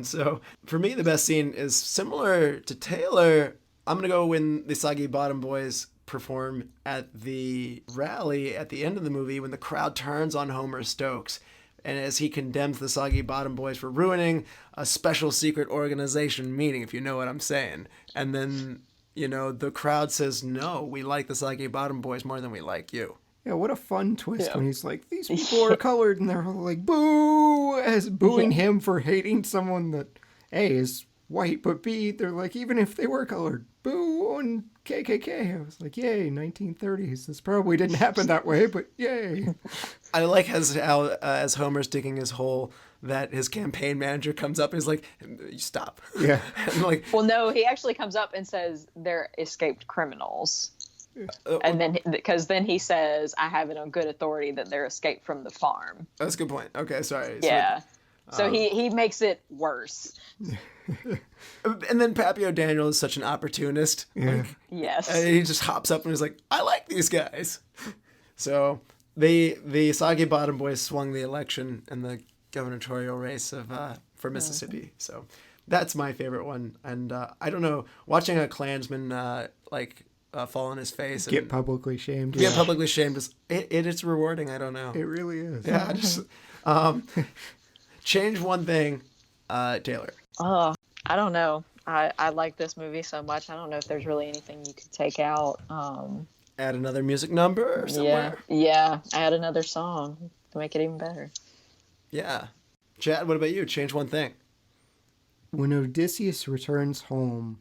So for me, the best scene is similar to Taylor. I'm going to go when the Soggy Bottom Boys perform at the rally at the end of the movie when the crowd turns on Homer Stokes. And as he condemns the Soggy Bottom Boys for ruining a special secret organization meeting, if you know what I'm saying. And then, you know, the crowd says, no, we like the Soggy Bottom Boys more than we like you. Yeah, what a fun twist when he's like, these people are colored, and they're all like, boo, as booing him for hating someone that, A, is white, but B, they're like, even if they were colored, boo on KKK. I was like, yay, 1930s. This probably didn't happen that way, but yay. I like as Homer's digging his hole that his campaign manager comes up and is like, stop. Yeah. And like, Well, no, he actually comes up and says they're escaped criminals. And then, because then he says, I have it on good authority that they're escaped from the farm. That's a good point. Okay, sorry. Yeah. So he makes it worse. And then Pappy O'Daniel is such an opportunist. Yeah. Yes. And he just hops up and he's like, I like these guys. So the Soggy Bottom Boys swung the election in the gubernatorial race for Mississippi. So that's my favorite one. And I don't know, watching a Klansman fall on his face. Get publicly shamed. Get publicly shamed. It's rewarding. I don't know. It really is. Yeah. Just change one thing, Taylor. Oh, I don't know. I like this movie so much. I don't know if there's really anything you could take out. Add another music number somewhere. Yeah. Add another song to make it even better. Yeah. Chad, what about you? Change one thing. When Odysseus returns home,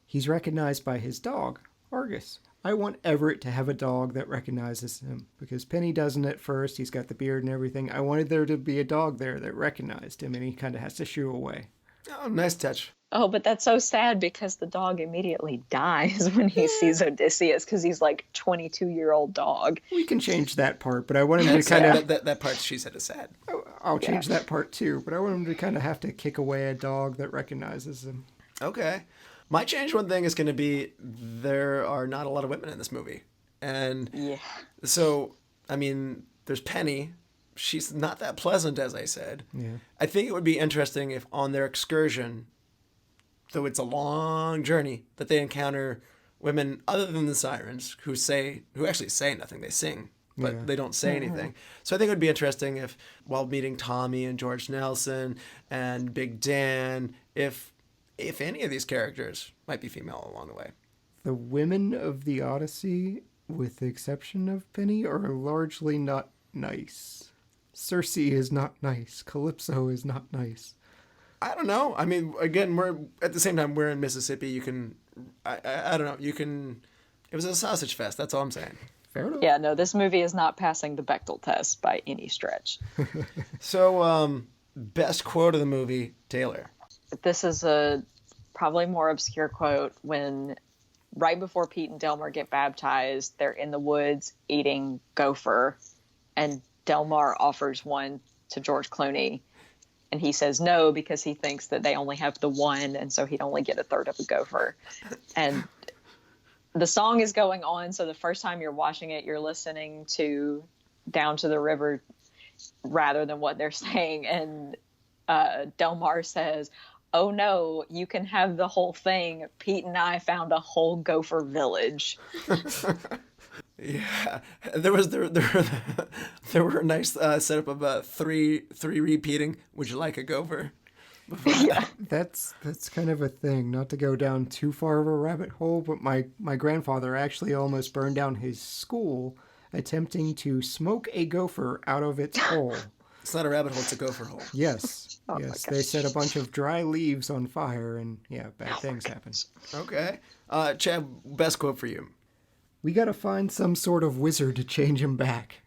he's recognized by his dog, Argus. I want Everett to have a dog that recognizes him, because Penny doesn't at first. He's got the beard and everything. I wanted there to be a dog there that recognized him, and he kind of has to shoo away. Oh, nice touch. Oh, but that's so sad because the dog immediately dies when he sees Odysseus because he's like 22-year-old dog. We can change that part, but I want him to kind of... That part she said is sad. I'll change that part too, but I want him to kind of have to kick away a dog that recognizes him. Okay. My change one thing is going to be there are not a lot of women in this movie. And so, I mean, there's Penny. She's not that pleasant, as I said. Yeah. I think it would be interesting if on their excursion, though it's a long journey, that they encounter women other than the sirens who actually say nothing. They sing, but they don't say anything. So I think it would be interesting if, while meeting Tommy and George Nelson and Big Dan, if if any of these characters might be female along the way. The women of the Odyssey, with the exception of Penny, are largely not nice. Circe is not nice. Calypso is not nice. I don't know. I mean, again, we're at the same time we're in Mississippi. You can, I don't know. You can. It was a sausage fest. That's all I'm saying. Fair enough. Yeah, no, this movie is not passing the Bechdel test by any stretch. So, best quote of the movie, Taylor. This is a probably more obscure quote when right before Pete and Delmar get baptized, they're in the woods eating gopher, and Delmar offers one to George Clooney, and he says no because he thinks that they only have the one, and so he'd only get a third of a gopher. And the song is going on, so the first time you're watching it, you're listening to Down to the River rather than what they're saying, and Delmar says, "Oh no, you can have the whole thing. Pete and I found a whole gopher village." Yeah, there were a nice setup of three repeating. Would you like a gopher? Yeah. That's kind of a thing. Not to go down too far of a rabbit hole, but my grandfather actually almost burned down his school attempting to smoke a gopher out of its hole. It's not a rabbit hole; it's a gopher hole. Yes, Oh my yes. They set a bunch of dry leaves on fire, and yeah, bad things happen. Okay, Chad, best quote for you. We gotta find some sort of wizard to change him back.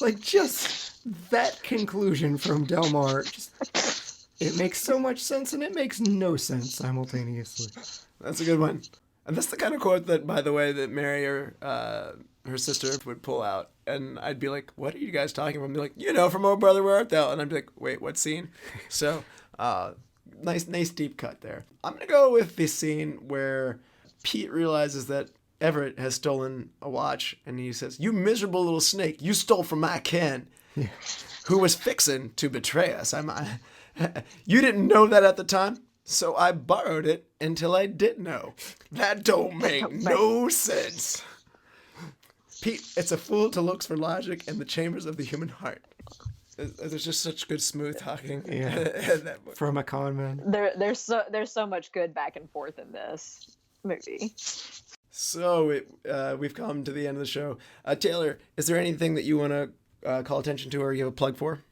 Like just that conclusion from Delmar, it makes so much sense and it makes no sense simultaneously. That's a good one. And that's the kind of quote that, by the way, that Mary or her sister would pull out. And I'd be like, what are you guys talking about? And they're like, from Oh Brother, Where Art Thou? And I'd be like, wait, what scene? So, nice deep cut there. I'm going to go with the scene where Pete realizes that Everett has stolen a watch. And he says, "You miserable little snake, you stole from my Ken, who was fixing to betray us. You didn't know that at the time, so I borrowed it until I did know. That don't make no sense. Pete, it's a fool to look for logic in the chambers of the human heart." There's just such good smooth talking. Yeah. That book. From a con man. There's so much good back and forth in this movie. So we've come to the end of the show. Taylor, is there anything that you want to call attention to or you have a plug for?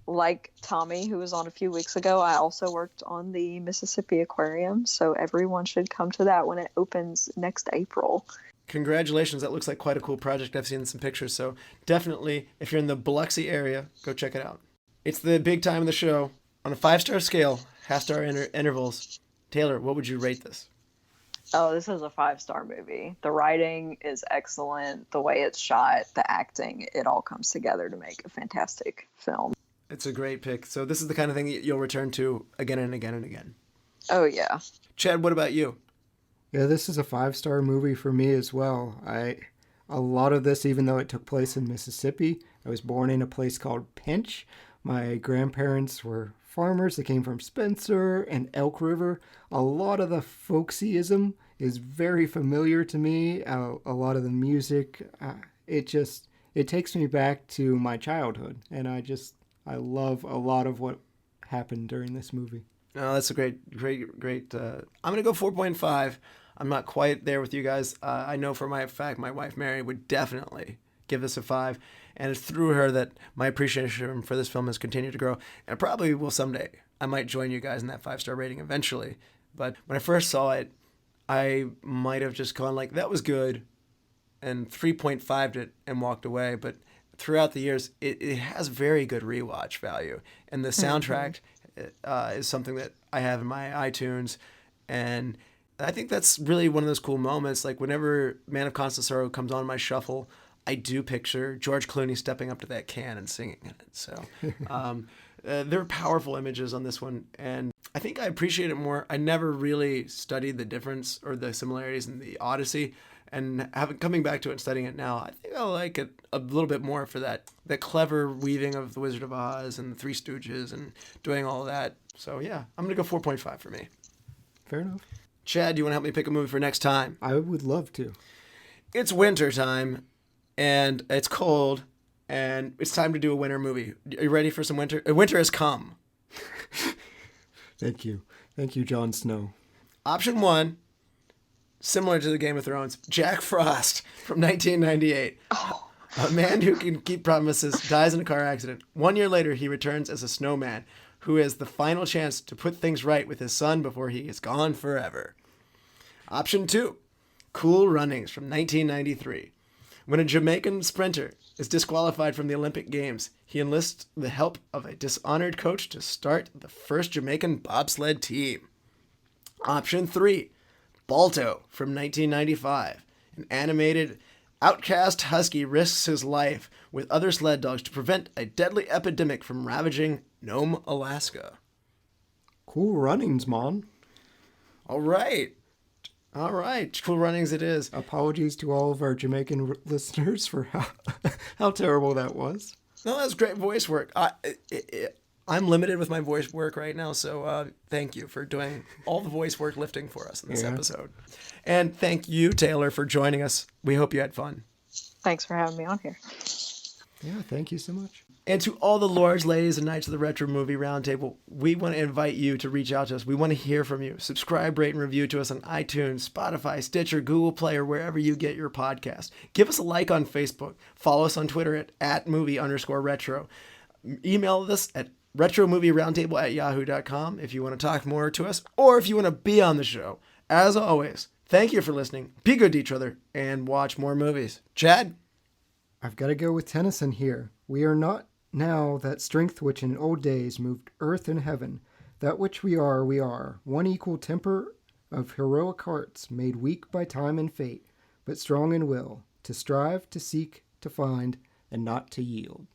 Like Tommy, who was on a few weeks ago, I also worked on the Mississippi Aquarium, so everyone should come to that when it opens next April. Congratulations. That looks like quite a cool project. I've seen some pictures, so definitely, if you're in the Biloxi area, go check it out. It's the big time of the show. On a 5-star scale, half-star intervals, Taylor, what would you rate this? Oh, this is a 5-star movie. The writing is excellent. The way it's shot, the acting, it all comes together to make a fantastic film. It's a great pick. So this is the kind of thing you'll return to again and again and again. Oh, yeah. Chad, what about you? Yeah, this is a 5-star movie for me as well. A lot of this, even though it took place in Mississippi, I was born in a place called Pinch. My grandparents were farmers that came from Spencer and Elk River. A lot of the folksyism is very familiar to me. A lot of the music, it takes me back to my childhood, and I love a lot of what happened during this movie. Oh, that's a great. I'm gonna go 4.5. I'm not quite there with you guys. I know for my fact my wife Mary would definitely give this a 5, and it's through her that my appreciation for this film has continued to grow, and probably will someday. I might join you guys in that 5-star rating eventually, but when I first saw it, I might have just gone like, that was good, and 3.5'd it and walked away. But throughout the years, it has very good rewatch value, and the soundtrack is something that I have in my iTunes, and I think that's really one of those cool moments. Like whenever Man of Constant Sorrow comes on my shuffle, I do picture George Clooney stepping up to that can and singing in it. So there are powerful images on this one, and I think I appreciate it more. I never really studied the difference or the similarities in the Odyssey, and coming back to it and studying it now, I think I like it a little bit more for that clever weaving of The Wizard of Oz and the Three Stooges and doing all that. So yeah, I'm going to go 4.5 for me. Fair enough. Chad, do you want to help me pick a movie for next time? I would love to. It's winter time, and it's cold, and it's time to do a winter movie. Are you ready for some winter? Winter has come. Thank you. Thank you, Jon Snow. Option 1, similar to the Game of Thrones, Jack Frost from 1998. A man who can keep promises dies in a car accident. 1 year later, he returns as a snowman who has the final chance to put things right with his son before he is gone forever. Option 2, Cool Runnings from 1993. When a Jamaican sprinter is disqualified from the Olympic Games, he enlists the help of a dishonored coach to start the first Jamaican bobsled team. Option 3, Balto from 1995. An animated outcast husky risks his life with other sled dogs to prevent a deadly epidemic from ravaging Nome, Alaska. Cool Runnings, Mon. All right. Cool Runnings it is. Apologies to all of our Jamaican listeners for how terrible that was. No, that's great voice work. I'm limited with my voice work right now, so thank you for doing all the voice work lifting for us in this episode. And thank you, Taylor, for joining us. We hope you had fun. Thanks for having me on here. Yeah, thank you so much. And to all the lords, ladies, and knights of the Retro Movie Roundtable, we want to invite you to reach out to us. We want to hear from you. Subscribe, rate, and review to us on iTunes, Spotify, Stitcher, Google Play, or wherever you get your podcast. Give us a like on Facebook. Follow us on Twitter at @movie_retro. Email us at retromovieroundtable@yahoo.com if you want to talk more to us, or if you want to be on the show. As always, thank you for listening. Be good to each other, and watch more movies. Chad? I've got to go with Tennyson here. We are not now that strength which in old days moved earth and heaven. That which we are, one equal temper of heroic hearts, made weak by time and fate, but strong in will, to strive, to seek, to find, and not to yield.